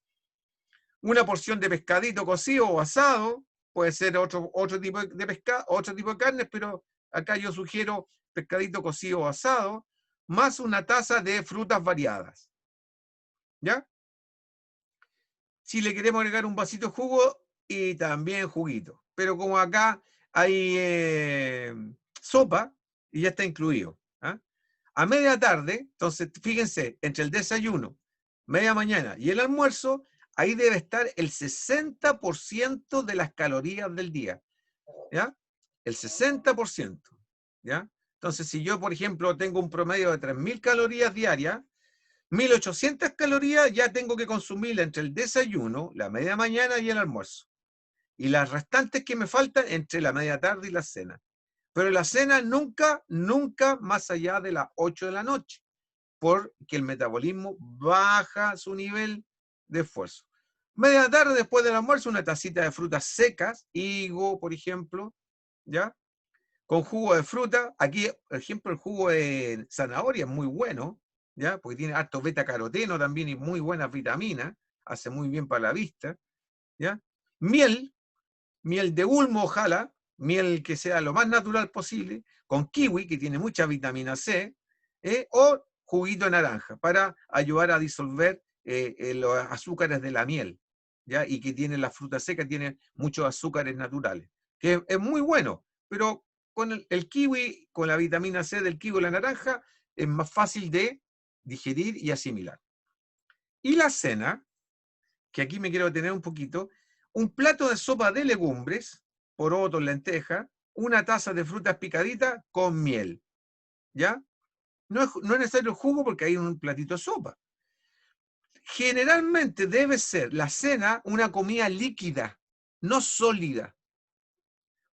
Una porción de pescadito cocido o asado, puede ser otro tipo de pescado, otro tipo de carne, pero acá yo sugiero pescadito cocido o asado, más una taza de frutas variadas. ¿Ya? Si le queremos agregar un vasito de jugo y también juguito. Pero como acá hay sopa, y ya está incluido. ¿Ah? A media tarde, entonces fíjense, entre el desayuno, media mañana y el almuerzo, ahí debe estar el 60% de las calorías del día. ¿Ya? El 60%. ¿Ya? Entonces, si yo, por ejemplo, tengo un promedio de 3000 calorías diarias, 1800 calorías ya tengo que consumir entre el desayuno, la media mañana y el almuerzo. Y las restantes que me faltan entre la media tarde y la cena. Pero la cena nunca más allá de las 8 de la noche, porque el metabolismo baja su nivel de esfuerzo. Media tarde después del almuerzo, una tacita de frutas secas, higo, por ejemplo, ¿ya? Con jugo de fruta. Aquí, por ejemplo, el jugo de zanahoria es muy bueno, ¿ya? Porque tiene harto beta-caroteno también y muy buenas vitaminas, hace muy bien para la vista, ¿ya? Miel de ulmo, ojalá, miel que sea lo más natural posible, con kiwi, que tiene mucha vitamina C, o juguito de naranja, para ayudar a disolver los azúcares de la miel, ¿ya? Y que tiene la fruta seca, tiene muchos azúcares naturales, que es muy bueno, pero con el kiwi, con la vitamina C del kiwi y la naranja, es más fácil de digerir y asimilar. Y la cena, que aquí me quiero detener un poquito, un plato de sopa de legumbres, porotos, lentejas, una taza de frutas picaditas con miel. ¿Ya? No es necesario el jugo porque hay un platito de sopa. Generalmente debe ser la cena una comida líquida, no sólida.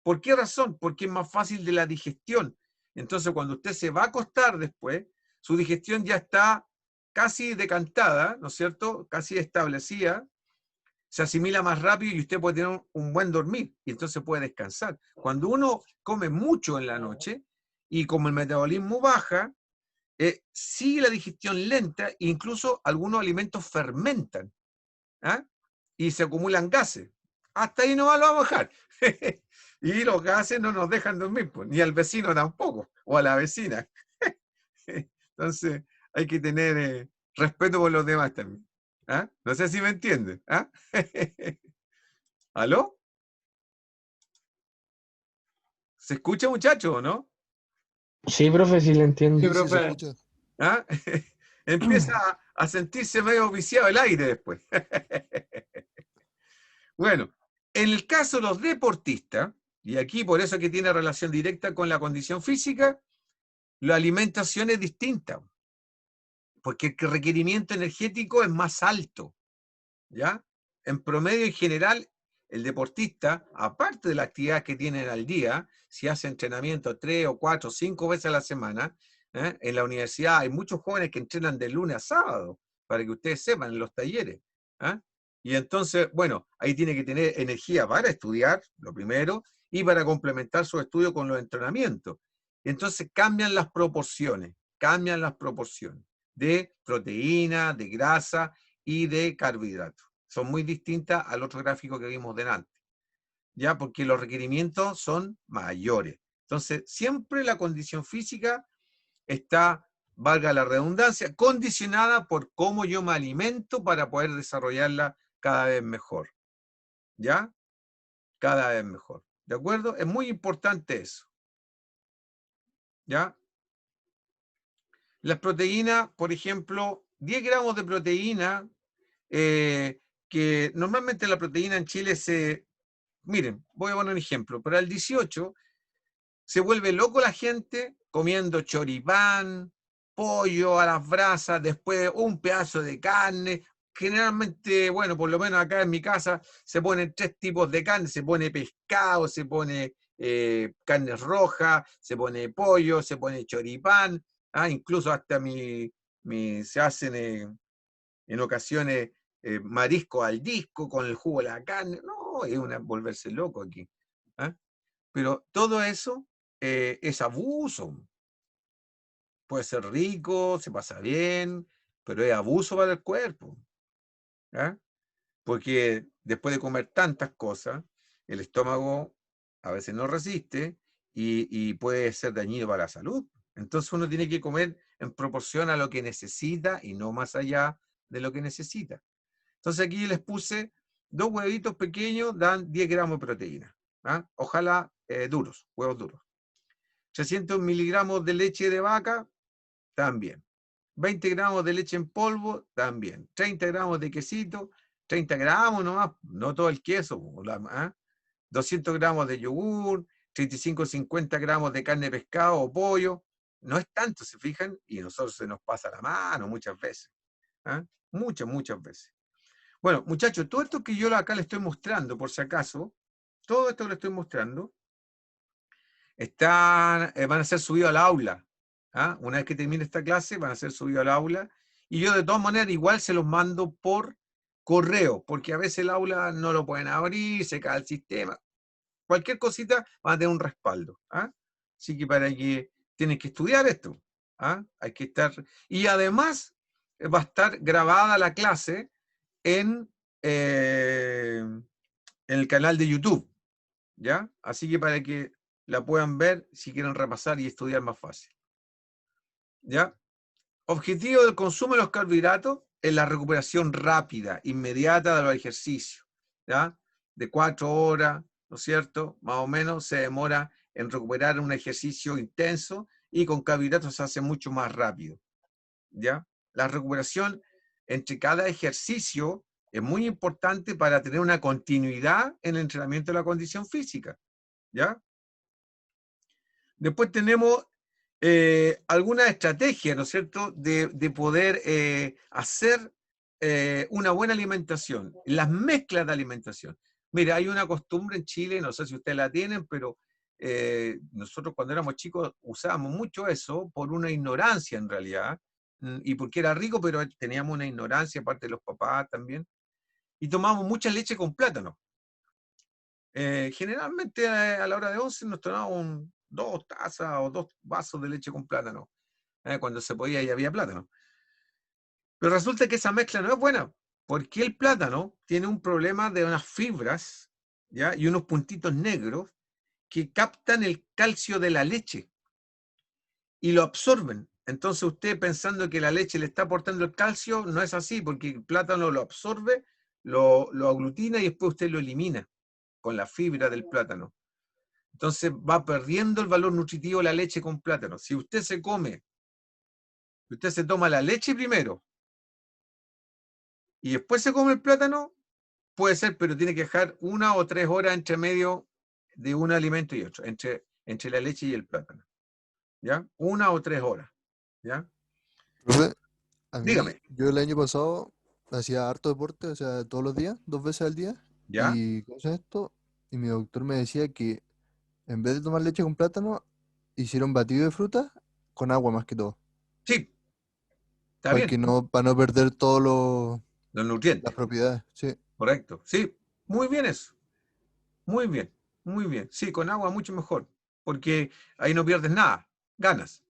¿Por qué razón? Porque es más fácil de la digestión. Entonces, cuando usted se va a acostar después, su digestión ya está casi decantada, ¿no es cierto? Casi establecida, se asimila más rápido y usted puede tener un buen dormir y entonces puede descansar. Cuando uno come mucho en la noche y como el metabolismo baja, sigue la digestión lenta e incluso algunos alimentos fermentan, ¿ah? Y se acumulan gases. Hasta ahí no lo vamos a dejar. Y los gases no nos dejan dormir, pues, ni al vecino tampoco, o a la vecina. Entonces, hay que tener respeto por los demás también. ¿Ah? No sé si me entienden. ¿Ah? ¿Aló? ¿Se escucha, muchacho, o no? Sí, profe, sí le entiendo. Sí, Sí, sí, se profe. escucha. ¿Ah? Empieza a sentirse medio viciado el aire después. Bueno, en el caso de los deportistas, y aquí por eso que tiene relación directa con la condición física, la alimentación es distinta, porque el requerimiento energético es más alto, ¿ya? En promedio, en general, el deportista, aparte de la actividad que tienen al día, si hace entrenamiento 3 o 4 o 5 veces a la semana, en la universidad hay muchos jóvenes que entrenan de lunes a sábado, para que ustedes sepan, en los talleres. ¿Ah? Y entonces, bueno, ahí tiene que tener energía para estudiar, lo primero, y para complementar su estudio con los entrenamientos. Entonces cambian las proporciones de proteína, de grasa y de carbohidratos. Son muy distintas al otro gráfico que vimos delante, ¿ya? Porque los requerimientos son mayores. Entonces, siempre la condición física está, valga la redundancia, condicionada por cómo yo me alimento para poder desarrollarla cada vez mejor, ¿ya? Cada vez mejor, ¿de acuerdo? Es muy importante eso, ¿ya? Las proteínas, por ejemplo, 10 gramos de proteína, que normalmente la proteína en Chile miren, voy a poner un ejemplo, para el 18 se vuelve loco la gente comiendo choripán, pollo a las brasas, después un pedazo de carne. Generalmente, bueno, por lo menos acá en mi casa se ponen 3 tipos de carne, se pone pescado, se pone carne roja, se pone pollo, se pone choripán, incluso hasta se hacen en ocasiones marisco al disco con el jugo de la carne. No, es volverse loco aquí. ¿Ah? Pero todo eso es abuso. Puede ser rico, se pasa bien, pero es abuso para el cuerpo. ¿Ah? Porque después de comer tantas cosas, el estómago a veces no resiste y puede ser dañino para la salud. Entonces uno tiene que comer en proporción a lo que necesita y no más allá de lo que necesita. Entonces aquí les puse 2 huevitos pequeños, dan 10 gramos de proteína. ¿Ah? Ojalá duros, huevos duros. 300 miligramos de leche de vaca, también. 20 gramos de leche en polvo, también. 30 gramos de quesito, 30 gramos nomás, no todo el queso. 200 gramos de yogur, 35-50 gramos de carne de pescado o pollo. No es tanto, ¿se fijan? Y a nosotros se nos pasa la mano muchas veces. ¿Ah? Muchas veces. Bueno, muchachos, todo esto que yo acá les estoy mostrando, por si acaso, todo esto que les estoy mostrando, van a ser subidos al aula. Una vez que termine esta clase, van a ser subidos al aula. Y yo de todas maneras igual se los mando por correo, porque a veces el aula no lo pueden abrir, se cae el sistema. Cualquier cosita van a tener un respaldo. Así que para que tienen que estudiar esto. Hay que estar. Y además va a estar grabada la clase en el canal de YouTube. ¿Ya? Así que para que la puedan ver si quieren repasar y estudiar más fácil. ¿Ya? Objetivo del consumo de los carbohidratos es la recuperación rápida, inmediata de los ejercicios. ¿Ya? De 4 horas, ¿no es cierto? Más o menos se demora en recuperar un ejercicio intenso y con carbohidratos se hace mucho más rápido. ¿Ya? La recuperación entre cada ejercicio es muy importante para tener una continuidad en el entrenamiento de la condición física. ¿Ya? Después tenemos algunas estrategias, ¿no es cierto?, de poder hacer una buena alimentación, las mezclas de alimentación. Mira, hay una costumbre en Chile, no sé si ustedes la tienen, pero nosotros cuando éramos chicos usábamos mucho eso por una ignorancia en realidad, y porque era rico, pero teníamos una ignorancia, aparte de los papás también, y tomábamos mucha leche con plátano. Generalmente a la hora de 11 nos tomábamos 2 tazas o 2 vasos de leche con plátano, cuando se podía y había plátano. Pero resulta que esa mezcla no es buena, porque el plátano tiene un problema de unas fibras ¿ya? Y unos puntitos negros que captan el calcio de la leche y lo absorben. Entonces usted pensando que la leche le está aportando el calcio, no es así, porque el plátano lo absorbe, lo aglutina y después usted lo elimina con la fibra del plátano. Entonces va perdiendo el valor nutritivo la leche con plátano. Si usted usted se toma la leche primero y después se come el plátano, puede ser, pero tiene que dejar 1 o 3 horas entre medio de un alimento y otro, entre la leche y el plátano. ¿Ya? 1 o 3 horas. ¿Ya? Profe, a mí, Dígame. yo el año pasado hacía harto deporte, o sea, todos los días, 2 veces al día. ¿Ya? Y ¿cómo se llama esto? Y mi doctor me decía que en vez de tomar leche con plátano, hiciera un batido de fruta con agua más que todo. Sí, está Para que bien. no, para no perder todas Los las nutrientes. propiedades. Sí. Correcto. Sí, muy bien eso. Muy bien. Muy bien. Sí, con agua mucho mejor. Porque ahí no pierdes nada. Ganas.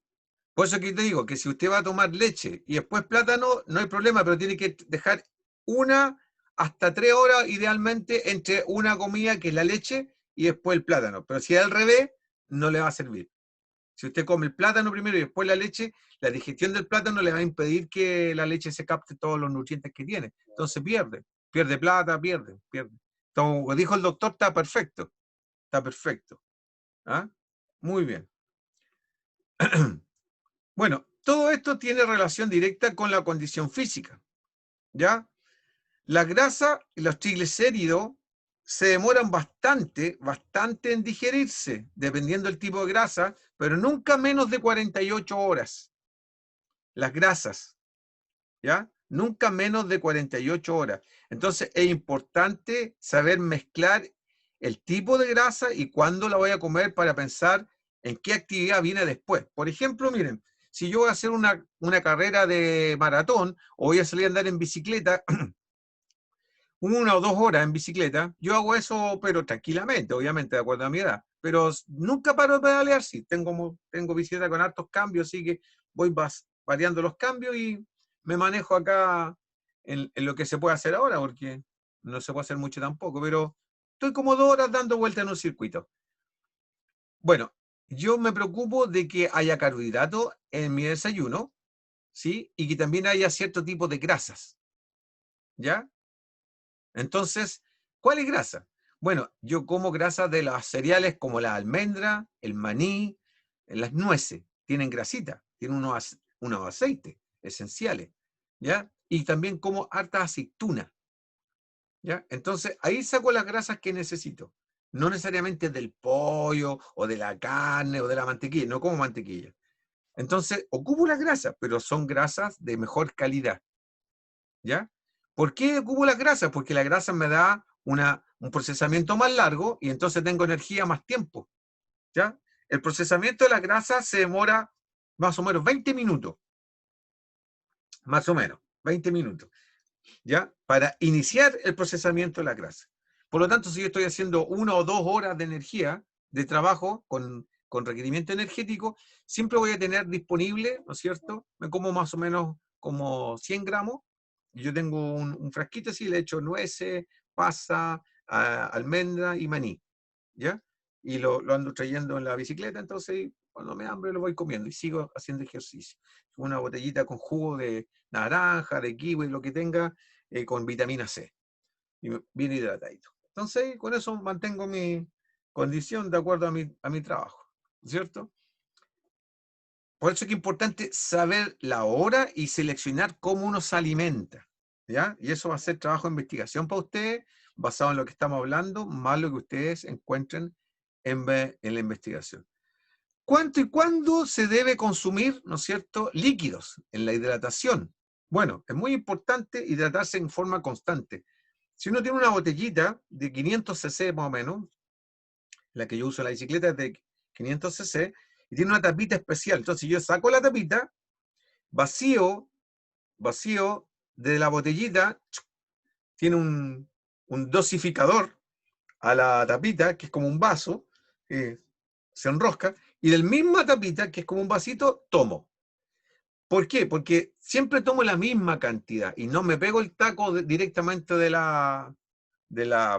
Por eso que te digo que si usted va a tomar leche y después plátano, no hay problema, pero tiene que dejar 1 hasta 3 horas, idealmente, entre una comida que es la leche y después el plátano. Pero si es al revés, no le va a servir. Si usted come el plátano primero y después la leche, la digestión del plátano le va a impedir que la leche se capte todos los nutrientes que tiene. Entonces pierde. Pierde plata, pierde. Como dijo el doctor, está perfecto. Está perfecto. ¿Ah? Muy bien. Bueno, todo esto tiene relación directa con la condición física, ¿ya? La grasa y los triglicéridos se demoran bastante en digerirse, dependiendo del tipo de grasa, pero nunca menos de 48 horas. Las grasas, ¿ya? Nunca menos de 48 horas. Entonces es importante saber mezclar el tipo de grasa y cuándo la voy a comer para pensar en qué actividad viene después. Por ejemplo, miren, si yo voy a hacer una carrera de maratón o voy a salir a andar en bicicleta, 1 o 2 horas en bicicleta, yo hago eso, pero tranquilamente, obviamente, de acuerdo a mi edad. Pero nunca paro de pedalear, sí. Tengo bicicleta con hartos cambios, así que voy variando los cambios y me manejo acá en lo que se puede hacer ahora, porque no se puede hacer mucho tampoco, pero estoy como 2 horas dando vueltas en un circuito. Bueno, yo me preocupo de que haya carbohidratos en mi desayuno, ¿sí? Y que también haya cierto tipo de grasas, ¿ya? Entonces, ¿cuál es grasa? Bueno, yo como grasa de las cereales como la almendra, el maní, las nueces, tienen grasita, tienen unos aceites esenciales, ¿ya? Y también como harta aceituna, ¿ya? Entonces, ahí saco las grasas que necesito. No necesariamente del pollo o de la carne o de la mantequilla, no como mantequilla. Entonces, ocupo las grasas, pero son grasas de mejor calidad, ¿ya? ¿Por qué ocupo las grasas? Porque la grasa me da un procesamiento más largo y entonces tengo energía más tiempo, ¿ya? El procesamiento de la grasa se demora más o menos 20 minutos, más o menos, 20 minutos, ¿ya? Para iniciar el procesamiento de la grasa. Por lo tanto, si yo estoy haciendo 1 o 2 horas de energía, de trabajo con requerimiento energético, siempre voy a tener disponible, ¿no es cierto? Me como más o menos como 100 gramos. Yo tengo un frasquito así, le echo nueces, pasa, almendra y maní, ¿ya? Y lo ando trayendo en la bicicleta, entonces cuando me da hambre lo voy comiendo y sigo haciendo ejercicio. Una botellita con jugo de naranja, de kiwi, lo que tenga, con vitamina C, y bien hidratadito. Entonces, con eso mantengo mi condición de acuerdo a mi trabajo, ¿cierto? Por eso es que es importante saber la hora y seleccionar cómo uno se alimenta, ¿ya? Y eso va a ser trabajo de investigación para ustedes, basado en lo que estamos hablando, más lo que ustedes encuentren en la investigación. ¿Cuánto y cuándo se debe consumir, ¿no es cierto?, líquidos en la hidratación? Bueno, es muy importante hidratarse en forma constante. Si uno tiene una botellita de 500 cc más o menos, la que yo uso en la bicicleta es de 500 cc, y tiene una tapita especial. Entonces yo saco la tapita, vacío de la botellita, tiene un dosificador a la tapita, que es como un vaso, se enrosca, y del misma tapita, que es como un vasito, tomo. ¿Por qué? Porque siempre tomo la misma cantidad y no me pego el taco directamente de la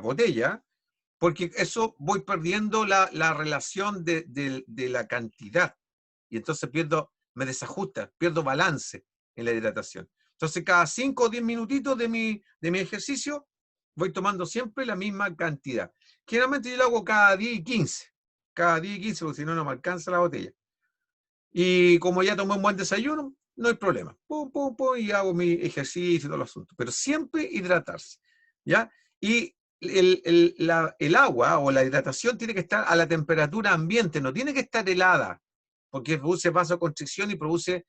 botella, porque eso voy perdiendo la relación de la cantidad. Y entonces me desajusta, pierdo balance en la hidratación. Entonces cada 5 o 10 minutitos de mi ejercicio voy tomando siempre la misma cantidad. Generalmente yo lo hago cada 10 y 15. Cada 10 y 15, porque si no, no me alcanza la botella. Y como ya tomé un buen desayuno, no hay problema. Pum, pum, pum, y hago mi ejercicio y todo el asunto. Pero siempre hidratarse, ¿ya? Y el agua o la hidratación tiene que estar a la temperatura ambiente, no tiene que estar helada, porque produce vasoconstricción y produce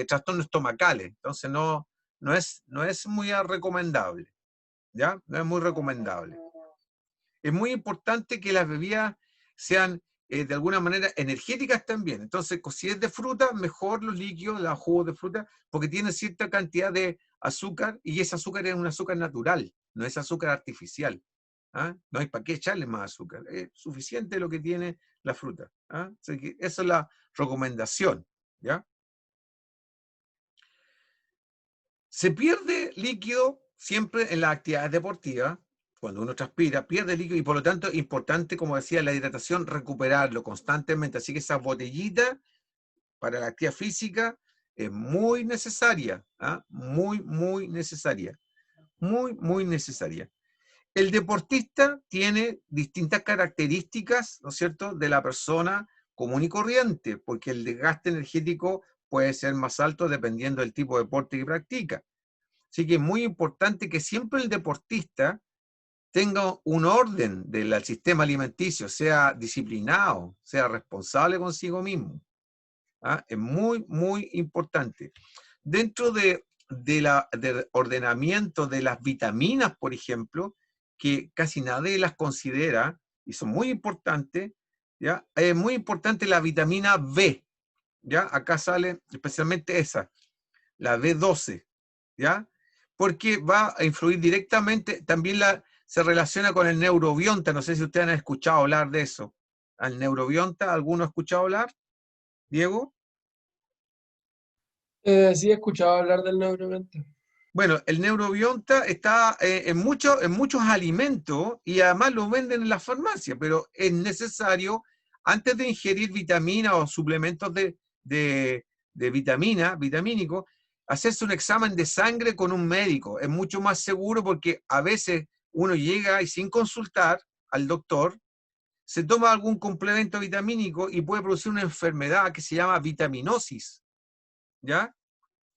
trastornos estomacales. Entonces no es muy recomendable, ¿ya? No es muy recomendable. Es muy importante que las bebidas sean de alguna manera energéticas también. Entonces, si es de fruta, mejor los líquidos, los jugos de fruta, porque tienen cierta cantidad de azúcar y ese azúcar es un azúcar natural, no es azúcar artificial. ¿Ah? No hay para qué echarle más azúcar. Es suficiente lo que tiene la fruta. ¿Ah? Así que esa es la recomendación. ¿Ya? Se pierde líquido siempre en las actividades deportivas. Cuando uno transpira, pierde líquido y por lo tanto es importante, como decía, la hidratación, recuperarlo constantemente. Así que esa botellita para la actividad física es muy necesaria. ¿Ah? Muy, muy necesaria. Muy, muy necesaria. El deportista tiene distintas características, ¿no es cierto?, de la persona común y corriente, porque el desgaste energético puede ser más alto dependiendo del tipo de deporte que practica. Así que es muy importante que siempre el deportista tenga un orden del sistema alimenticio, sea disciplinado, sea responsable consigo mismo. ¿Ah? Es muy, muy importante. Dentro del ordenamiento de las vitaminas, por ejemplo, que casi nadie las considera, y son muy importantes, ¿ya? Es muy importante la vitamina B, ¿ya? Acá sale especialmente esa, la B12, ¿ya? Porque va a influir directamente, también se relaciona con el neurobionta, no sé si ustedes han escuchado hablar de eso. ¿Al neurobionta alguno ha escuchado hablar? ¿Diego? Sí, he escuchado hablar del neuromenta. Bueno, el neurobionta está en muchos alimentos y además lo venden en las farmacias, pero es necesario, antes de ingerir vitaminas o suplementos de vitamínicos, hacerse un examen de sangre con un médico. Es mucho más seguro porque a veces uno llega y sin consultar al doctor, se toma algún complemento vitamínico y puede producir una enfermedad que se llama vitaminosis, ¿ya?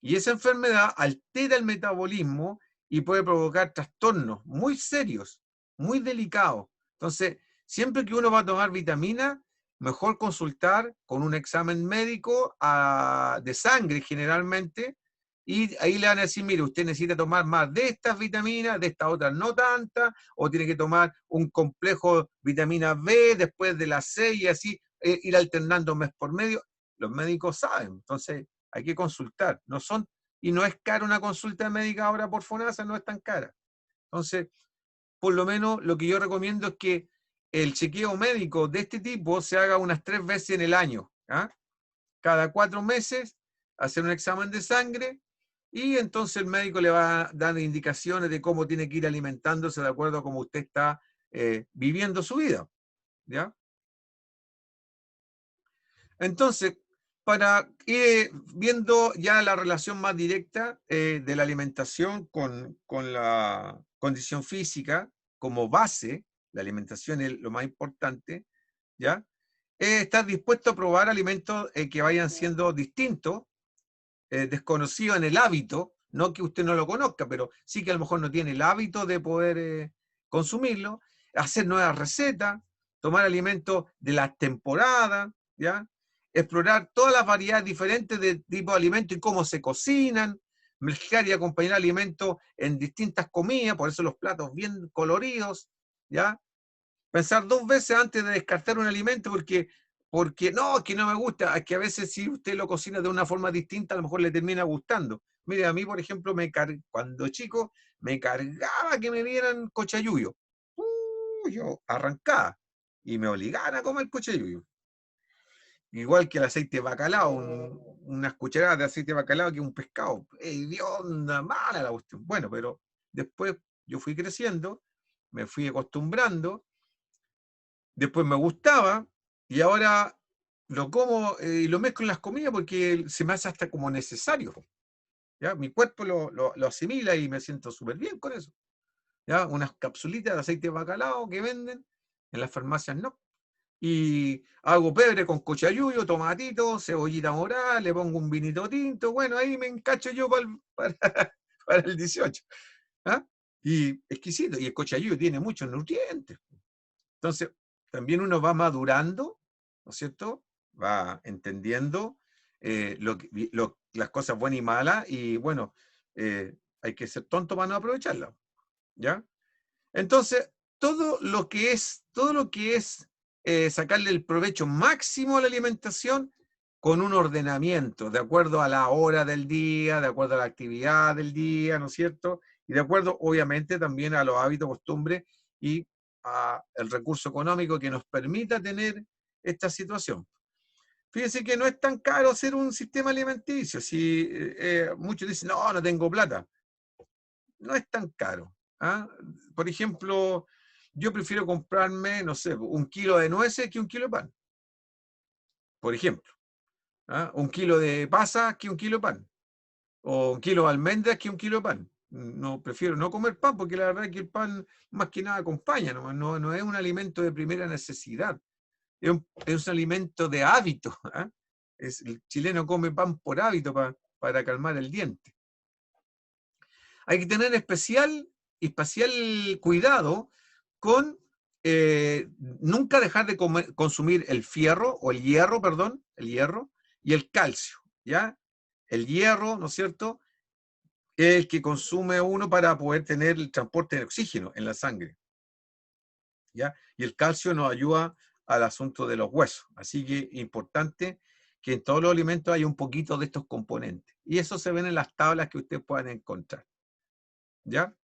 Y esa enfermedad altera el metabolismo y puede provocar trastornos muy serios, muy delicados. Entonces, siempre que uno va a tomar vitamina, mejor consultar con un examen médico de sangre generalmente, y ahí le van a decir, mire, usted necesita tomar más de estas vitaminas, de estas otras no tantas, o tiene que tomar un complejo vitamina B después de la C y así ir alternando mes por medio. Los médicos saben, entonces hay que consultar. Y no es cara una consulta médica ahora por FONASA, no es tan cara. Entonces, por lo menos lo que yo recomiendo es que el chequeo médico de este tipo se haga unas 3 veces en el año. ¿Ah? Cada 4 meses, hacer un examen de sangre y entonces el médico le va dando indicaciones de cómo tiene que ir alimentándose de acuerdo a cómo usted está viviendo su vida. ¿Ya? Entonces, para ir viendo ya la relación más directa de la alimentación con la condición física como base, la alimentación es lo más importante, ¿ya? Estar dispuesto a probar alimentos que vayan siendo distintos, desconocidos en el hábito, no que usted no lo conozca, pero sí que a lo mejor no tiene el hábito de poder consumirlo, hacer nuevas recetas, tomar alimentos de las temporadas, ¿ya? Explorar todas las variedades diferentes de tipo de alimentos y cómo se cocinan, mezclar y acompañar alimentos en distintas comidas, por eso los platos bien coloridos, ¿ya? Pensar 2 veces antes de descartar un alimento porque no, es que no me gusta, es que a veces si usted lo cocina de una forma distinta, a lo mejor le termina gustando. Mire, a mí, por ejemplo, cuando chico, me cargaba que me dieran cochayuyo. Yo arrancaba y me obligaban a comer cochayuyo. Igual que el aceite de bacalao, unas cucharadas de aceite de bacalao que un pescado. Hedionda, mala la cuestión. Bueno, pero después yo fui creciendo, me fui acostumbrando después me gustaba, y ahora lo como y lo mezclo en las comidas porque se me hace hasta como necesario. ¿Ya? Mi cuerpo lo asimila y me siento súper bien con eso. ¿Ya? Unas capsulitas de aceite de bacalao que venden, en las farmacias no. Y hago pebre con cochayuyo, tomatito, cebollita morada, le pongo un vinito tinto, bueno, ahí me encacho yo para el 18. ¿Ah? Y exquisito, y el cochayuyo tiene muchos nutrientes. Entonces, también uno va madurando, ¿no es cierto? Va entendiendo las cosas buenas y malas, y bueno, hay que ser tonto para no aprovecharlas, ¿ya? Entonces, todo lo que es sacarle el provecho máximo a la alimentación con un ordenamiento, de acuerdo a la hora del día, de acuerdo a la actividad del día, ¿no es cierto? Y de acuerdo, obviamente, también a los hábitos, costumbres y al recurso económico que nos permita tener esta situación. Fíjense que no es tan caro hacer un sistema alimenticio. Si muchos dicen, no, no tengo plata. No es tan caro. ¿Ah? Por ejemplo, yo prefiero comprarme, no sé, 1 kilo de nueces que 1 kilo de pan. Por ejemplo. ¿Ah? 1 kilo de pasas que 1 kilo de pan. O 1 kilo de almendras que 1 kilo de pan. No, prefiero no comer pan porque la verdad es que el pan más que nada acompaña, no es un alimento de primera necesidad. Es un alimento de hábito. ¿Ah? El chileno come pan por hábito para calmar el diente. Hay que tener especial cuidado con nunca dejar de consumir el fierro, o el hierro, perdón, el hierro, y el calcio, ¿ya? El hierro, ¿no es cierto?, es el que consume uno para poder tener el transporte de oxígeno en la sangre, ¿ya? Y el calcio nos ayuda al asunto de los huesos. Así que es importante que en todos los alimentos haya un poquito de estos componentes. Y eso se ven en las tablas que ustedes puedan encontrar, ¿ya?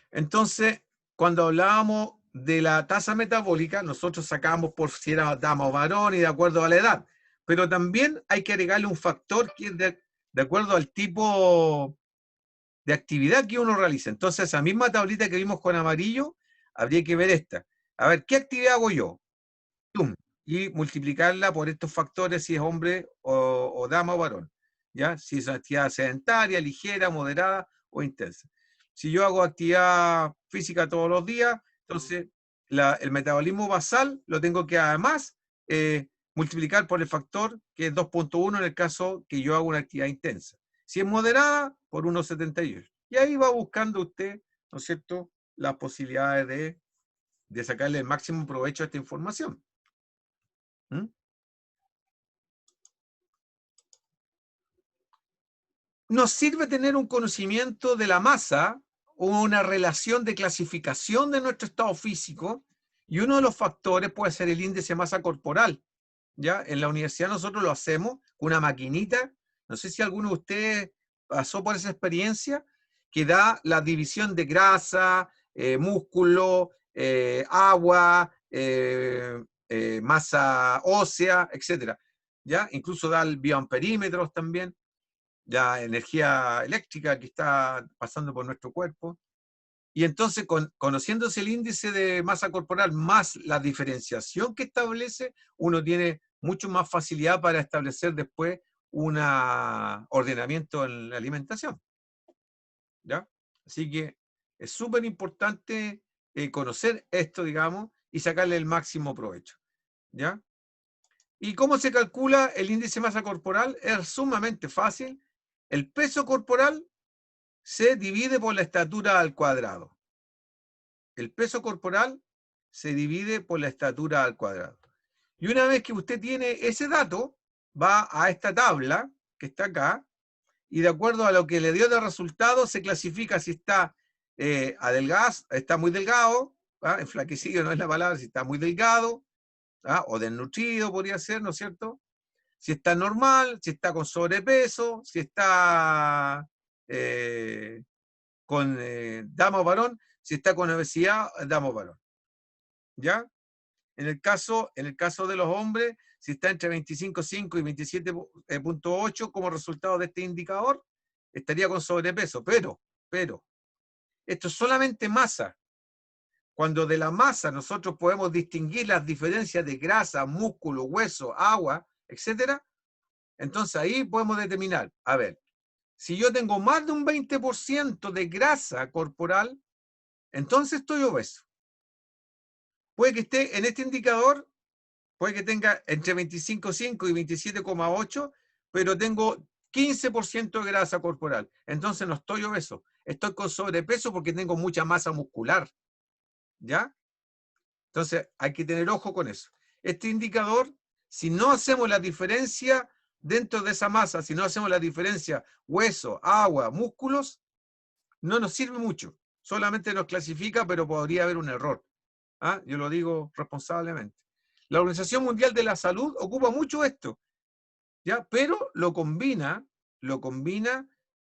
Entonces, cuando hablábamos de la tasa metabólica, nosotros sacábamos por si era dama o varón y de acuerdo a la edad. Pero también hay que agregarle un factor que es de acuerdo al tipo de actividad que uno realiza. Entonces, esa misma tablita que vimos con amarillo, habría que ver esta. A ver, ¿qué actividad hago yo? ¡Tum! Y multiplicarla por estos factores si es hombre o dama o varón. ¿Ya? Si es una actividad sedentaria, ligera, moderada o intensa. Si yo hago actividad física todos los días, entonces el metabolismo basal lo tengo que además multiplicar por el factor que es 2.1 en el caso que yo hago una actividad intensa. Si es moderada, por 1,78. Y ahí va buscando usted, ¿no es cierto?, las posibilidades de sacarle el máximo provecho a esta información. ¿Mm? Nos sirve tener un conocimiento de la masa o una relación de clasificación de nuestro estado físico, y uno de los factores puede ser el índice de masa corporal. ¿Ya? En la universidad nosotros lo hacemos con una maquinita, no sé si alguno de ustedes pasó por esa experiencia, que da la división de grasa, músculo, agua, masa ósea, etc. ¿Ya? Incluso da el bioamperímetros también, ya energía eléctrica que está pasando por nuestro cuerpo. Y entonces, conociéndose el índice de masa corporal más la diferenciación que establece, uno tiene mucho más facilidad para establecer después un ordenamiento en la alimentación. ¿Ya? Así que es súper importante conocer esto, digamos, y sacarle el máximo provecho. ¿Ya? ¿Y cómo se calcula el índice de masa corporal? Es sumamente fácil. El peso corporal se divide por la estatura al cuadrado. El peso corporal se divide por la estatura al cuadrado. Y una vez que usted tiene ese dato, va a esta tabla que está acá, y de acuerdo a lo que le dio de resultado, se clasifica si está está muy delgado, enflaquecido no es la palabra, si está muy delgado, o desnutrido podría ser, ¿no es cierto? Si está normal, si está con sobrepeso, si está con dama o varón, si está con obesidad, dama o varón. ¿Ya? En el caso de los hombres, si está entre 25,5 y 27,8 como resultado de este indicador, estaría con sobrepeso. Pero, esto es solamente masa. Cuando de la masa nosotros podemos distinguir las diferencias de grasa, músculo, hueso, agua, etcétera, entonces ahí podemos determinar, a ver, si yo tengo más de un 20% de grasa corporal, entonces estoy obeso. Puede que esté en este indicador, puede que tenga entre 25,5 y 27,8, pero tengo 15% de grasa corporal. Entonces no estoy obeso. Estoy con sobrepeso porque tengo mucha masa muscular. ¿Ya? Entonces hay que tener ojo con eso. Este indicador, si no hacemos la diferencia dentro de esa masa, si no hacemos la diferencia hueso, agua, músculos, no nos sirve mucho. Solamente nos clasifica, pero podría haber un error. ¿Ah? Yo lo digo responsablemente. La Organización Mundial de la Salud ocupa mucho esto, ¿ya? Pero lo combina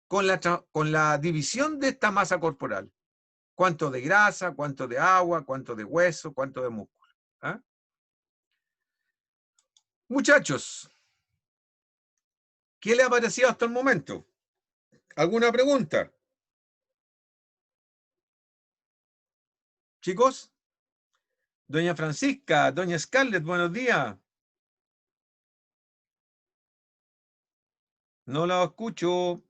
con la división de esta masa corporal. Cuánto de grasa, cuánto de agua, cuánto de hueso, cuánto de músculo. ¿Ah? Muchachos, ¿qué le ha parecido hasta el momento? ¿Alguna pregunta? Chicos, doña Francisca, doña Scarlett, buenos días. No la escucho.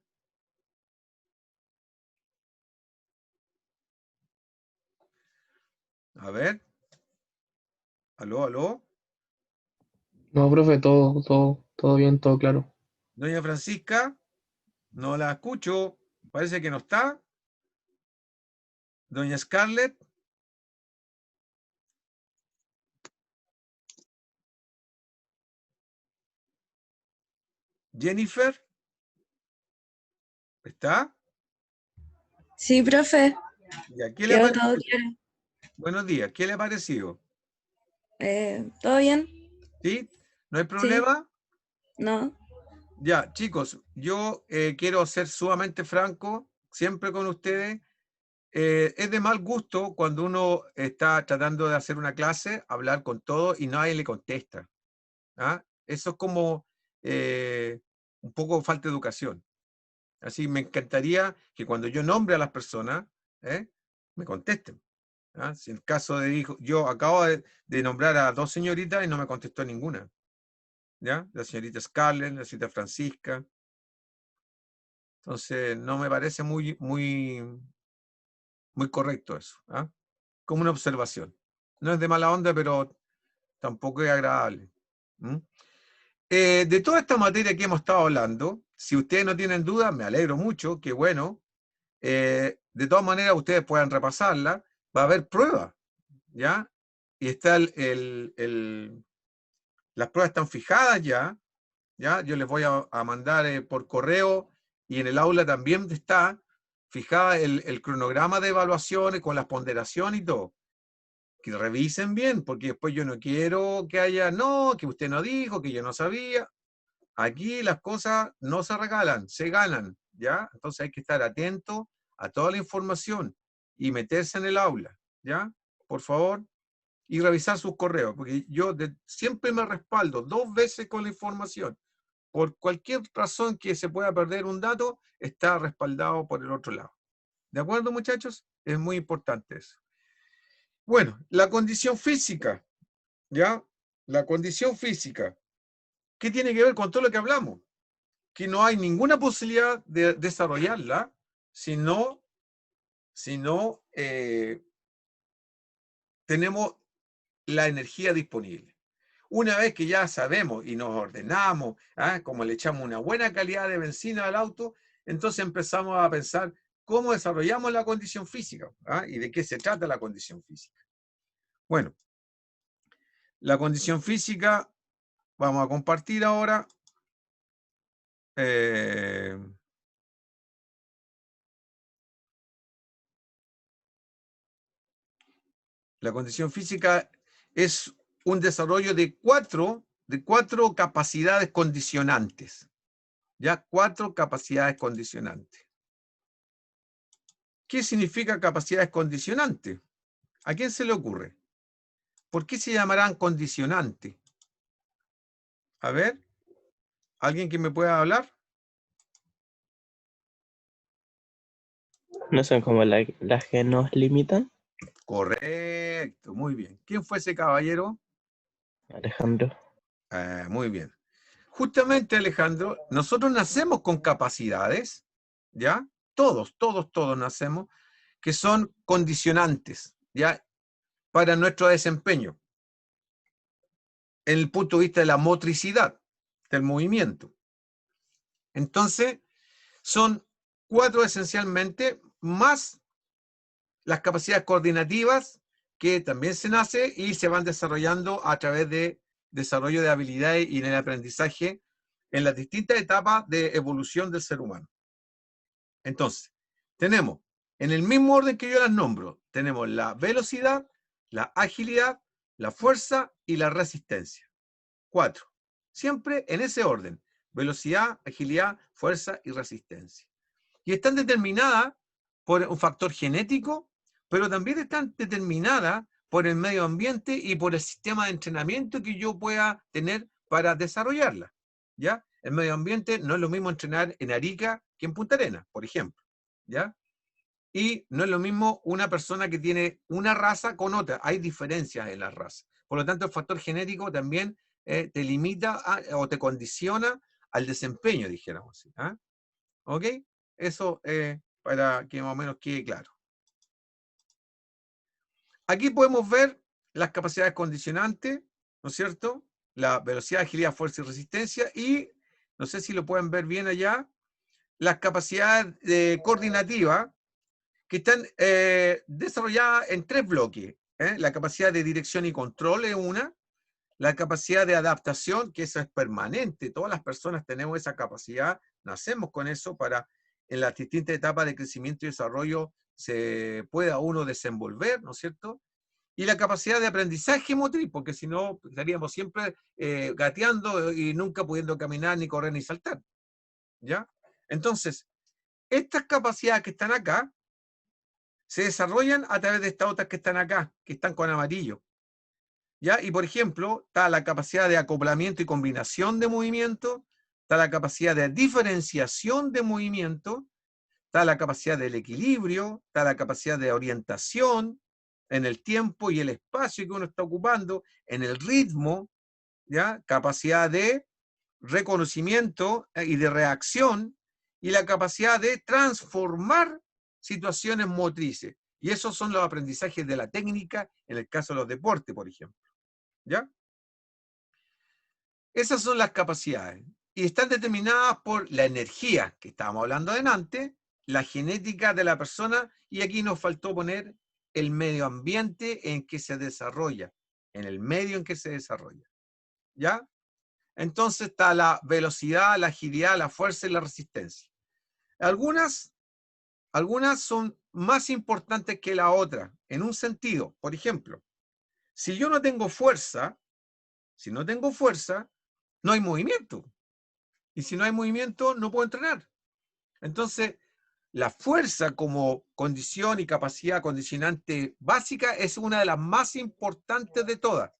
A ver. ¿Aló, aló? No, profe, todo bien, todo claro. Doña Francisca, no la escucho. Parece que no está. Doña Scarlett. Jennifer. ¿Está? Sí, profe, ¿Ya? ¿Qué le ha quedó todo parecido? claro. Buenos días. ¿Qué le ha parecido? ¿Todo bien? ¿Sí? ¿No hay Sí, problema? no. Ya, chicos, yo quiero ser sumamente franco, siempre con ustedes. Es de mal gusto cuando uno está tratando de hacer una clase, hablar con todo y nadie le contesta. ¿Ah? Eso es como un poco falta de educación. Así me encantaría que cuando yo nombre a las personas, me contesten. ¿Ah? Si el caso de yo acabo de nombrar a dos señoritas y no me contestó ninguna. ¿Ya? La señorita Scarlett, la señorita Francisca. Entonces, no me parece muy correcto eso. ¿Ah? Como una observación. No es de mala onda, pero tampoco es agradable. ¿Mm? De toda esta materia que hemos estado hablando, si ustedes no tienen dudas, me alegro mucho, que bueno, de todas maneras ustedes puedan repasarla, va a haber pruebas, ¿ya? Y está las pruebas están fijadas ya, ¿ya? Yo les voy a mandar por correo y en el aula también está fijada el cronograma de evaluaciones con las ponderaciones y todo. Que revisen bien, porque después yo no quiero que haya, no, que usted no dijo, que yo no sabía. Aquí las cosas no se regalan, se ganan, ¿ya? Entonces hay que estar atento a toda la información y meterse en el aula, ¿ya? Por favor, y revisar sus correos, porque yo siempre me respaldo 2 veces con la información. Por cualquier razón que se pueda perder un dato, está respaldado por el otro lado. ¿De acuerdo, muchachos? Es muy importante eso. Bueno, la condición física, ¿ya? La condición física. ¿Qué tiene que ver con todo lo que hablamos? Que no hay ninguna posibilidad de desarrollarla si no tenemos la energía disponible. Una vez que ya sabemos y nos ordenamos, como le echamos una buena calidad de benzina al auto, entonces empezamos a pensar cómo desarrollamos la condición física y de qué se trata la condición física. Bueno, la condición física vamos a compartir ahora. La condición física es un desarrollo de cuatro capacidades condicionantes. ¿Ya? 4 capacidades condicionantes. ¿Qué significa capacidades condicionantes? ¿A quién se le ocurre? ¿Por qué se llamarán condicionantes? A ver, ¿alguien que me pueda hablar? ¿No son como las que nos limitan? Correcto, muy bien. ¿Quién fue ese caballero? Alejandro. Muy bien. Justamente, Alejandro, nosotros nacemos con capacidades, ¿ya? Todos nacemos, que son condicionantes, ¿ya? Para nuestro desempeño, en el punto de vista de la motricidad, del movimiento. Entonces, son 4 esencialmente, más las capacidades coordinativas, que también se nace y se van desarrollando a través de desarrollo de habilidades y en el aprendizaje en las distintas etapas de evolución del ser humano. Entonces, tenemos, en el mismo orden que yo las nombro, tenemos la velocidad, la agilidad, la fuerza y la resistencia. 4. Siempre en ese orden. Velocidad, agilidad, fuerza y resistencia. Y están determinadas por un factor genético, pero también están determinadas por el medio ambiente y por el sistema de entrenamiento que yo pueda tener para desarrollarla. ¿Ya? El medio ambiente no es lo mismo entrenar en Arica que en Punta Arenas, por ejemplo. ¿Ya? Y no es lo mismo una persona que tiene una raza con otra. Hay diferencias en las razas. Por lo tanto, el factor genético también te limita o te condiciona al desempeño, dijéramos así. ¿Ah? ¿Ok? Eso para que más o menos quede claro. Aquí podemos ver las capacidades condicionantes, ¿no es cierto? La velocidad, agilidad, fuerza y resistencia. Y, no sé si lo pueden ver bien allá, las capacidades coordinativas, que están desarrolladas en 3 bloques. La capacidad de dirección y control es una, la capacidad de adaptación, que eso es permanente, todas las personas tenemos esa capacidad, nacemos con eso para en las distintas etapas de crecimiento y desarrollo se pueda uno desenvolver, ¿no es cierto? Y la capacidad de aprendizaje motriz, porque si no estaríamos siempre gateando y nunca pudiendo caminar, ni correr, ni saltar. ¿Ya? Entonces, estas capacidades que están acá se desarrollan a través de estas otras que están acá, que están con amarillo. ¿Ya? Y por ejemplo, está la capacidad de acoplamiento y combinación de movimiento, está la capacidad de diferenciación de movimiento, está la capacidad del equilibrio, está la capacidad de orientación en el tiempo y el espacio que uno está ocupando, en el ritmo, ¿ya? Capacidad de reconocimiento y de reacción, y la capacidad de transformar situaciones motrices. Y esos son los aprendizajes de la técnica en el caso de los deportes, por ejemplo. ¿Ya? Esas son las capacidades. Y están determinadas por la energía, que estábamos hablando adelante, la genética de la persona, y aquí nos faltó poner el medio ambiente en que se desarrolla, en el medio en que se desarrolla. ¿Ya? Entonces está la velocidad, la agilidad, la fuerza y la resistencia. Algunas son más importantes que la otra, en un sentido. Por ejemplo, si yo no tengo fuerza, no hay movimiento. Y si no hay movimiento, no puedo entrenar. Entonces, la fuerza como condición y capacidad condicionante básica es una de las más importantes de todas.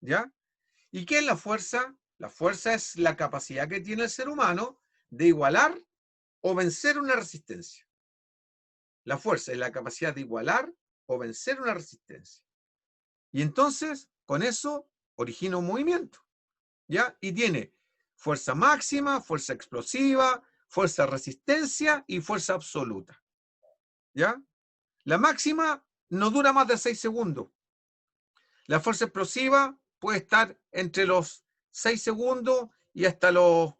¿Ya? ¿Y qué es la fuerza? La fuerza es la capacidad que tiene el ser humano de igualar o vencer una resistencia. La fuerza es la capacidad de igualar o vencer una resistencia. Y entonces, con eso, origina un movimiento. ¿Ya? Y tiene fuerza máxima, fuerza explosiva, fuerza resistencia y fuerza absoluta. ¿Ya? La máxima no dura más de 6 segundos. La fuerza explosiva puede estar entre los 6 segundos y hasta los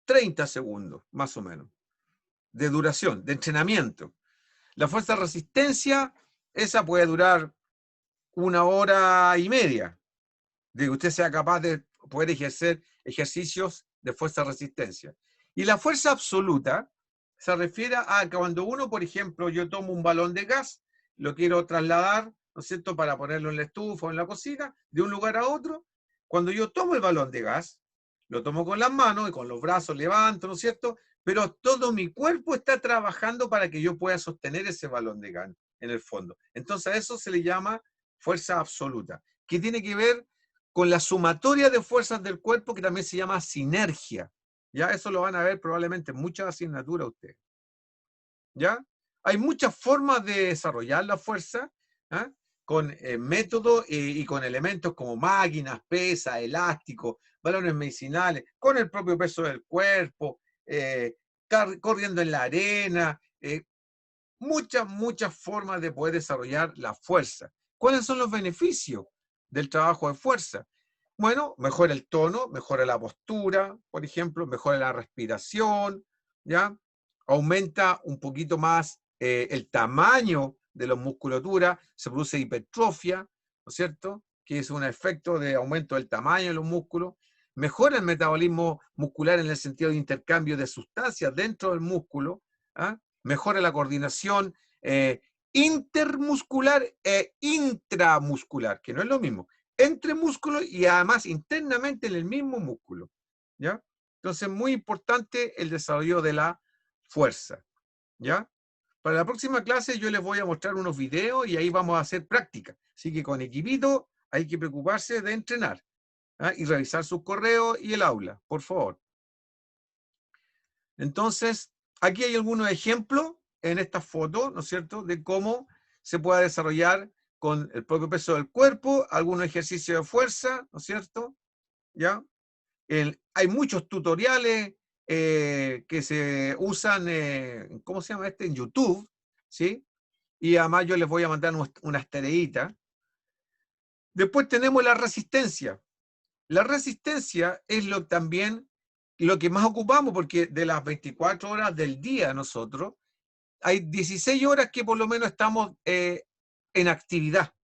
30 segundos, más o menos, de duración, de entrenamiento. La fuerza de resistencia, esa puede durar 1 hora y media, de que usted sea capaz de poder ejercer ejercicios de fuerza de resistencia. Y la fuerza absoluta se refiere a que cuando uno, por ejemplo, yo tomo un balón de gas, lo quiero trasladar, ¿no es cierto?, para ponerlo en la estufa o en la cocina, de un lugar a otro. Cuando yo tomo el balón de gas, lo tomo con las manos y con los brazos levanto, ¿no es cierto?, pero todo mi cuerpo está trabajando para que yo pueda sostener ese balón de gas en el fondo. Entonces a eso se le llama fuerza absoluta, que tiene que ver con la sumatoria de fuerzas del cuerpo, que también se llama sinergia. ¿Ya? Eso lo van a ver probablemente en muchas asignaturas ustedes. ¿Ya? Hay muchas formas de desarrollar la fuerza, ¿ah? Con métodos y con elementos como máquinas, pesas, elásticos, balones medicinales, con el propio peso del cuerpo, corriendo en la arena, muchas formas de poder desarrollar la fuerza. ¿Cuáles son los beneficios del trabajo de fuerza? Bueno, mejora el tono, mejora la postura, por ejemplo, mejora la respiración, ¿ya? Aumenta un poquito más el tamaño de la musculatura, se produce hipertrofia, ¿no es cierto? Que es un efecto de aumento del tamaño de los músculos. Mejora el metabolismo muscular en el sentido de intercambio de sustancias dentro del músculo, ¿ah? Mejora la coordinación intermuscular e intramuscular, que no es lo mismo, entre músculos y además internamente en el mismo músculo, ¿ya? Entonces, muy importante el desarrollo de la fuerza, ¿ya? Para la próxima clase yo les voy a mostrar unos videos y ahí vamos a hacer práctica. Así que con equipito hay que preocuparse de entrenar, ¿ah? Y revisar sus correos y el aula, por favor. Entonces, aquí hay algunos ejemplos en esta foto, ¿no es cierto?, de cómo se puede desarrollar con el propio peso del cuerpo, algunos ejercicios de fuerza, ¿no es cierto? ¿Ya? Hay muchos tutoriales que se usan, ¿cómo se llama este? En YouTube, ¿sí? Y además yo les voy a mandar unas tareitas. Después tenemos la resistencia. La resistencia es también lo que más ocupamos, porque de las 24 horas del día nosotros, hay 16 horas que por lo menos estamos en actividad.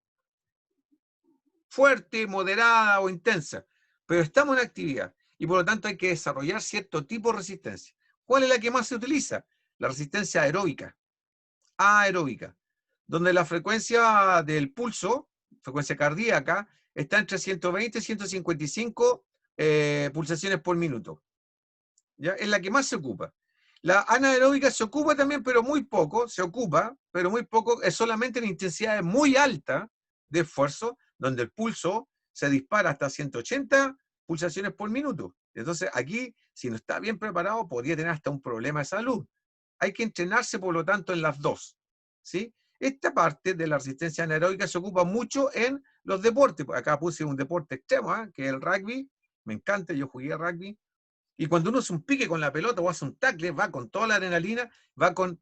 Fuerte, moderada o intensa, pero estamos en actividad y por lo tanto hay que desarrollar cierto tipo de resistencia. ¿Cuál es la que más se utiliza? La resistencia aeróbica. Aeróbica, donde la frecuencia del pulso, frecuencia cardíaca, está entre 120 y 155 pulsaciones por minuto. ¿Ya? Es la que más se ocupa. La anaeróbica se ocupa también, pero muy poco, es solamente en intensidades muy altas de esfuerzo, donde el pulso se dispara hasta 180 pulsaciones por minuto. Entonces aquí, si no está bien preparado, podría tener hasta un problema de salud. Hay que entrenarse, por lo tanto, en las dos, ¿sí? Esta parte de la resistencia anaeróbica se ocupa mucho en los deportes. Acá puse un deporte extremo, que es el rugby. Me encanta, yo jugué rugby. Y cuando uno hace un pique con la pelota o hace un tackle, va con toda la adrenalina,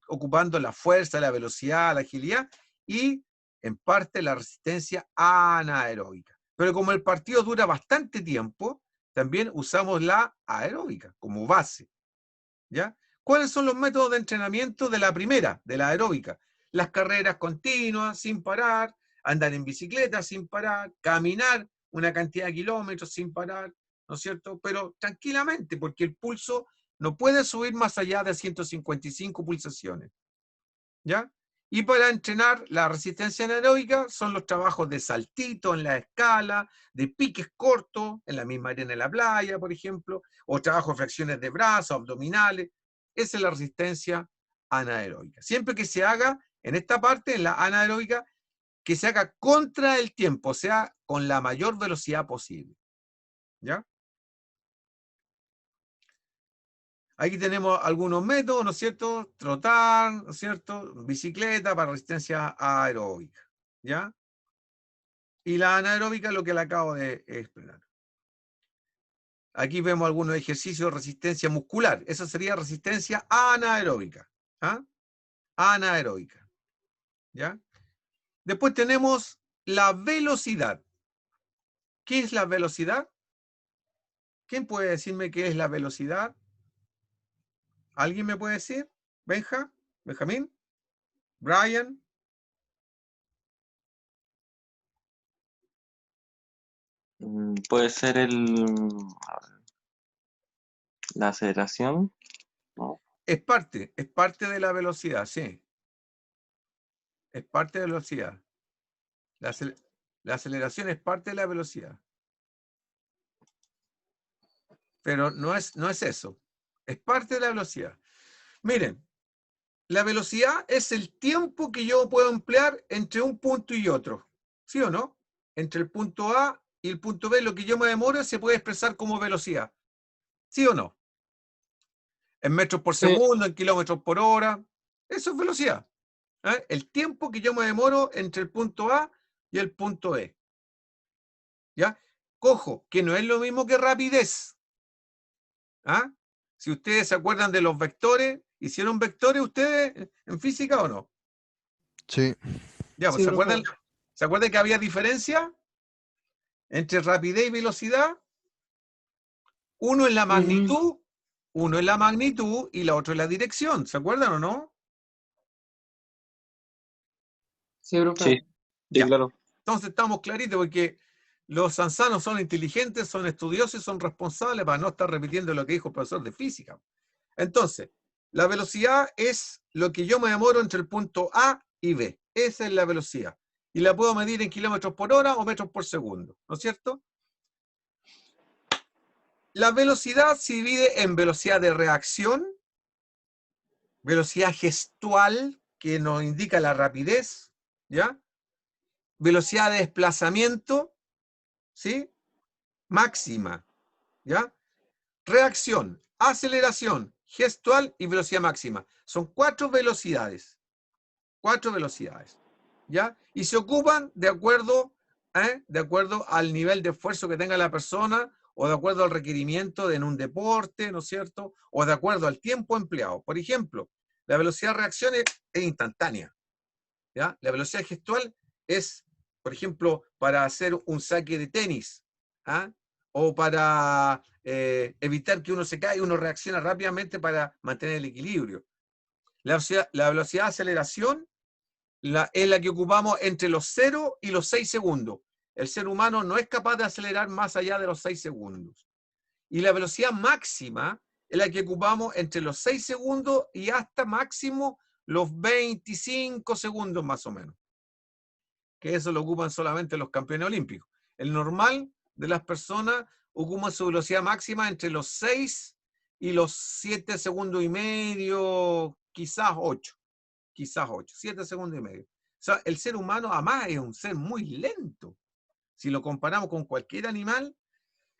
ocupando la fuerza, la velocidad, la agilidad y, en parte, la resistencia anaeróbica. Pero como el partido dura bastante tiempo, también usamos la aeróbica como base, ¿ya? ¿Cuáles son los métodos de entrenamiento de la primera, de la aeróbica? Las carreras continuas, sin parar, andar en bicicleta sin parar, caminar una cantidad de kilómetros sin parar, ¿no es cierto? Pero tranquilamente, porque el pulso no puede subir más allá de 155 pulsaciones, ¿ya? Y para entrenar la resistencia anaeróbica son los trabajos de saltito en la escala, de piques cortos, en la misma arena de la playa, por ejemplo, o trabajo de flexiones de brazos, abdominales. Esa es la resistencia anaeróbica. Siempre que se haga en esta parte, en la anaeróbica, que se haga contra el tiempo, o sea, con la mayor velocidad posible, ¿ya? Aquí tenemos algunos métodos, ¿no es cierto? Trotar, ¿no es cierto? Bicicleta para resistencia aeróbica, ¿ya? Y la anaeróbica, lo que le acabo de explicar. Aquí vemos algunos ejercicios de resistencia muscular. Eso sería resistencia anaeróbica. ¿Ah? Anaeróbica, ¿ya? Después tenemos la velocidad. ¿Qué es la velocidad? ¿Quién puede decirme qué es la velocidad? ¿Alguien me puede decir? ¿Benjamín? ¿Brian? Puede ser la aceleración, ¿no? Es parte de la velocidad, sí. Es parte de la velocidad. La aceleración es parte de la velocidad. Pero no es eso. Es parte de la velocidad. Miren, la velocidad es el tiempo que yo puedo emplear entre un punto y otro. ¿Sí o no? Entre el punto A y el punto B, lo que yo me demoro se puede expresar como velocidad. ¿Sí o no? En metros por Sí. segundo, en kilómetros por hora. Eso es velocidad. ¿eh? El tiempo que yo me demoro entre el punto A y el punto E. ¿Ya? Cojo, que no es lo mismo que rapidez. ¿Ah? Si ustedes se acuerdan de los vectores, ¿hicieron vectores ustedes en física o no? Sí. Ya, pues, Sí, ¿se acuerdan, profe. ¿se acuerdan que había diferencia entre rapidez y velocidad? Uno es la magnitud, uno es la magnitud y la otra es la dirección. ¿Se acuerdan o no? Sí, profe. Sí, sí, Ya. claro. Entonces estamos claritos porque los sanzanos son inteligentes, son estudiosos y son responsables para no estar repitiendo lo que dijo el profesor de física. Entonces, la velocidad es lo que yo me demoro entre el punto A y B. Esa es la velocidad. Y la puedo medir en kilómetros por hora o metros por segundo, ¿no es cierto? La velocidad se divide en velocidad de reacción, velocidad gestual, que nos indica la rapidez, ¿ya? Velocidad de desplazamiento, ¿sí? Máxima, ¿ya? Reacción, aceleración, gestual y velocidad máxima. Son 4 velocidades. 4 velocidades, ¿ya? Y se ocupan de acuerdo al nivel de esfuerzo que tenga la persona o de acuerdo al requerimiento en un deporte, ¿no es cierto? O de acuerdo al tiempo empleado. Por ejemplo, la velocidad de reacción es instantánea, ¿ya? La velocidad gestual es, por ejemplo, para hacer un saque de tenis, ¿ah? O para evitar que uno se caiga, uno reacciona rápidamente para mantener el equilibrio. La velocidad de aceleración es la que ocupamos entre los 0 y los 6 segundos. El ser humano no es capaz de acelerar más allá de los 6 segundos. Y la velocidad máxima es la que ocupamos entre los 6 segundos y hasta máximo los 25 segundos más o menos. Que eso lo ocupan solamente los campeones olímpicos. El normal de las personas ocupa su velocidad máxima entre los 6 y los 7 segundos y medio, quizás 8. Quizás 8, 7 segundos y medio. O sea, el ser humano además es un ser muy lento. Si lo comparamos con cualquier animal,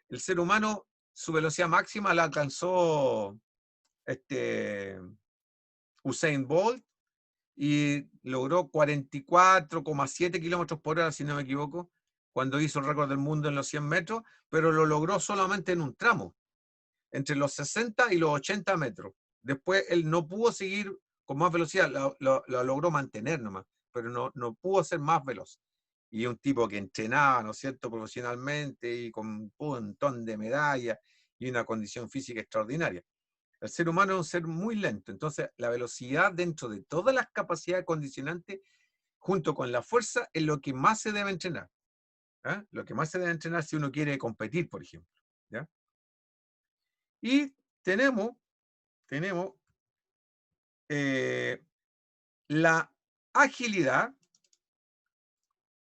el ser humano, su velocidad máxima la alcanzó Usain Bolt y logró 44,7 kilómetros por hora, si no me equivoco, cuando hizo el récord del mundo en los 100 metros, pero lo logró solamente en un tramo, entre los 60 y los 80 metros. Después él no pudo seguir con más velocidad, lo logró mantener nomás, pero no pudo ser más veloz. Y un tipo que entrenaba, ¿no es cierto?, profesionalmente y con un montón de medallas y una condición física extraordinaria. El ser humano es un ser muy lento, entonces la velocidad dentro de todas las capacidades condicionantes, junto con la fuerza, es lo que más se debe entrenar. ¿Eh? Lo que más se debe entrenar si uno quiere competir, por ejemplo. ¿Ya? Y tenemos la agilidad,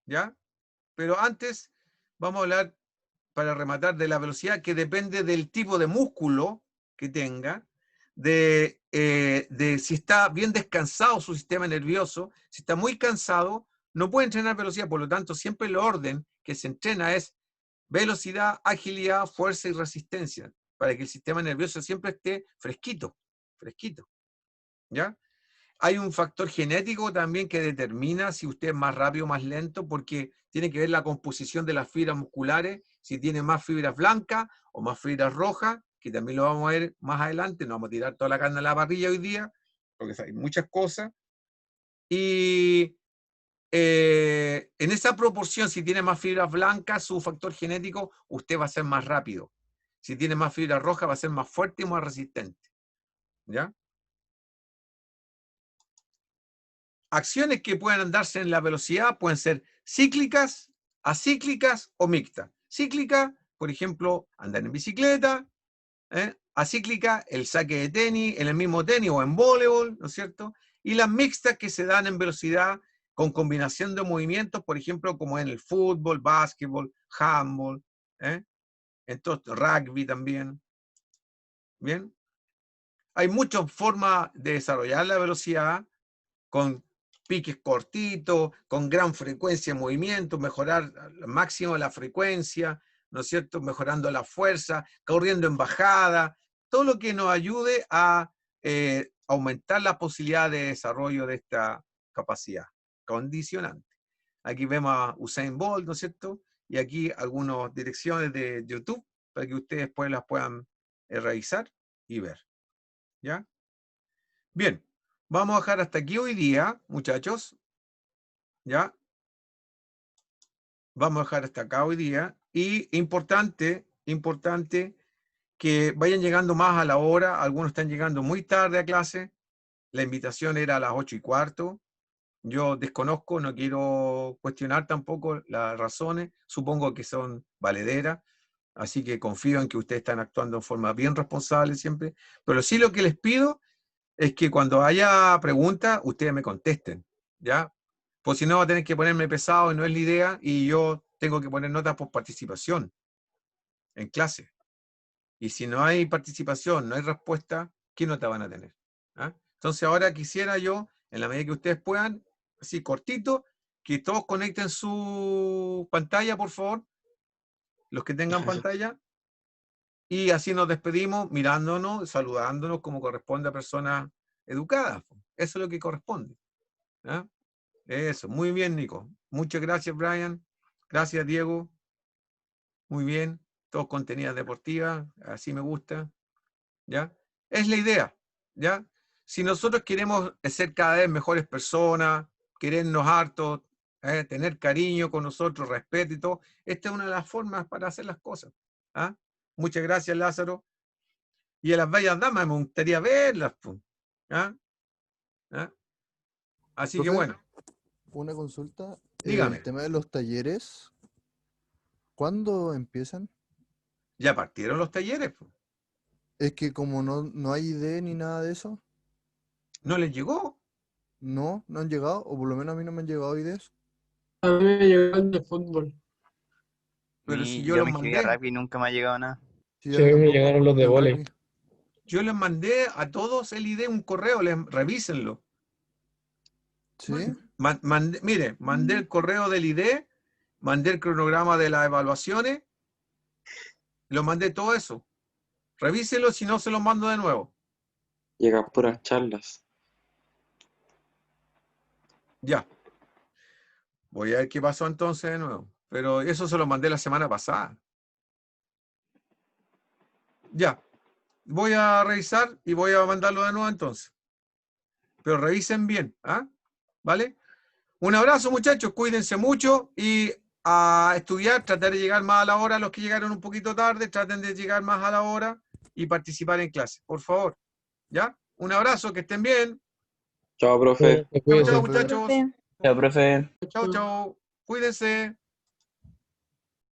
¿ya? Pero antes vamos a hablar, para rematar, de la velocidad, que depende del tipo de músculo que tenga, de si está bien descansado su sistema nervioso. Si está muy cansado, no puede entrenar velocidad. Por lo tanto, siempre el orden que se entrena es velocidad, agilidad, fuerza y resistencia, para que el sistema nervioso siempre esté fresquito, fresquito, ¿ya? Hay un factor genético también que determina si usted es más rápido o más lento, porque tiene que ver la composición de las fibras musculares, si tiene más fibras blancas o más fibras rojas, que también lo vamos a ver más adelante. No vamos a tirar toda la carne a la parrilla hoy día, porque hay muchas cosas. Y en esa proporción, si tiene más fibras blancas, su factor genético, usted va a ser más rápido. Si tiene más fibras rojas, va a ser más fuerte y más resistente. ¿Ya? Acciones que pueden darse en la velocidad pueden ser cíclicas, acíclicas o mixtas. Cíclica, por ejemplo, andar en bicicleta. Acíclica, el saque de tenis, en el mismo tenis o en voleibol, ¿no es cierto? Y las mixtas, que se dan en velocidad con combinación de movimientos, por ejemplo, como en el fútbol, básquetbol, handball, entonces rugby también. Bien. Hay muchas formas de desarrollar la velocidad, con piques cortitos, con gran frecuencia de movimiento, mejorar al máximo la frecuencia, ¿no es cierto?, mejorando la fuerza, corriendo en bajada, todo lo que nos ayude a aumentar la posibilidad de desarrollo de esta capacidad, condicionante. Aquí vemos a Usain Bolt, ¿no es cierto? Y aquí algunas direcciones de YouTube para que ustedes después las puedan revisar y ver. ¿Ya? Bien, vamos a dejar hasta aquí hoy día, muchachos. ¿Ya? Vamos a dejar hasta acá hoy día. Y importante que vayan llegando más a la hora. Algunos están llegando muy tarde a clase. La invitación era a las 8:15. Yo desconozco, no quiero cuestionar tampoco las razones. Supongo que son valederas. Así que confío en que ustedes están actuando de forma bien responsable siempre. Pero sí lo que les pido es que cuando haya preguntas, ustedes me contesten. ¿Ya? Pues si no, va a tener que ponerme pesado y no es la idea. Y yo tengo que poner notas por participación en clase. Y si no hay participación, no hay respuesta, ¿qué nota van a tener? ¿Ah? Entonces ahora quisiera yo, en la medida que ustedes puedan, así cortito, que todos conecten su pantalla, por favor, los que tengan pantalla, y así nos despedimos mirándonos, saludándonos como corresponde a personas educadas. Eso es lo que corresponde. ¿Ah? Eso, muy bien, Nico. Muchas gracias, Brian. Gracias, Diego. Muy bien. Todos contenidas deportivas, así me gusta. ¿Ya? Es la idea, ¿ya? Si nosotros queremos ser cada vez mejores personas, querernos hartos, tener cariño con nosotros, respeto y todo, esta es una de las formas para hacer las cosas. ¿Ah? Muchas gracias, Lázaro. Y a las bellas damas me gustaría verlas. ¿Ah? ¿Ah? Así que Profe, bueno, una consulta. dígame, El tema de los talleres, ¿cuándo empiezan? ya partieron los talleres. Es que como no hay ID ni nada de eso, ¿No les llegó? no han llegado, o por lo menos a mí no me han llegado IDs. A mí me llegó el de fútbol. Pero si yo Yo los me inscribí a mandé. Rappi y nunca me ha llegado nada. Sí, Sí, a a mí mí me tampoco, llegaron los de del vóley. rugby. Yo les mandé a todos el ID, un correo, revísenlo. ¿Sí? Mandé el correo del ID, mandé el cronograma de las evaluaciones, lo mandé todo eso. Revíselo, si no se los mando de nuevo. Llegan puras charlas. Ya. Voy a ver qué pasó entonces de nuevo. Pero eso se lo mandé la semana pasada. Ya. Voy a revisar y voy a mandarlo de nuevo entonces. Pero revisen bien, ¿ah? ¿Vale? Un abrazo, muchachos, cuídense mucho y a estudiar, tratar de llegar más a la hora. Los que llegaron un poquito tarde, traten de llegar más a la hora y participar en clase, por favor. ¿Ya? Un abrazo, que estén bien. Chao, profe. Chao, Cuídese. chao, Profe. muchachos. Profe. Chao, profe. Chao, chao. Cuídense.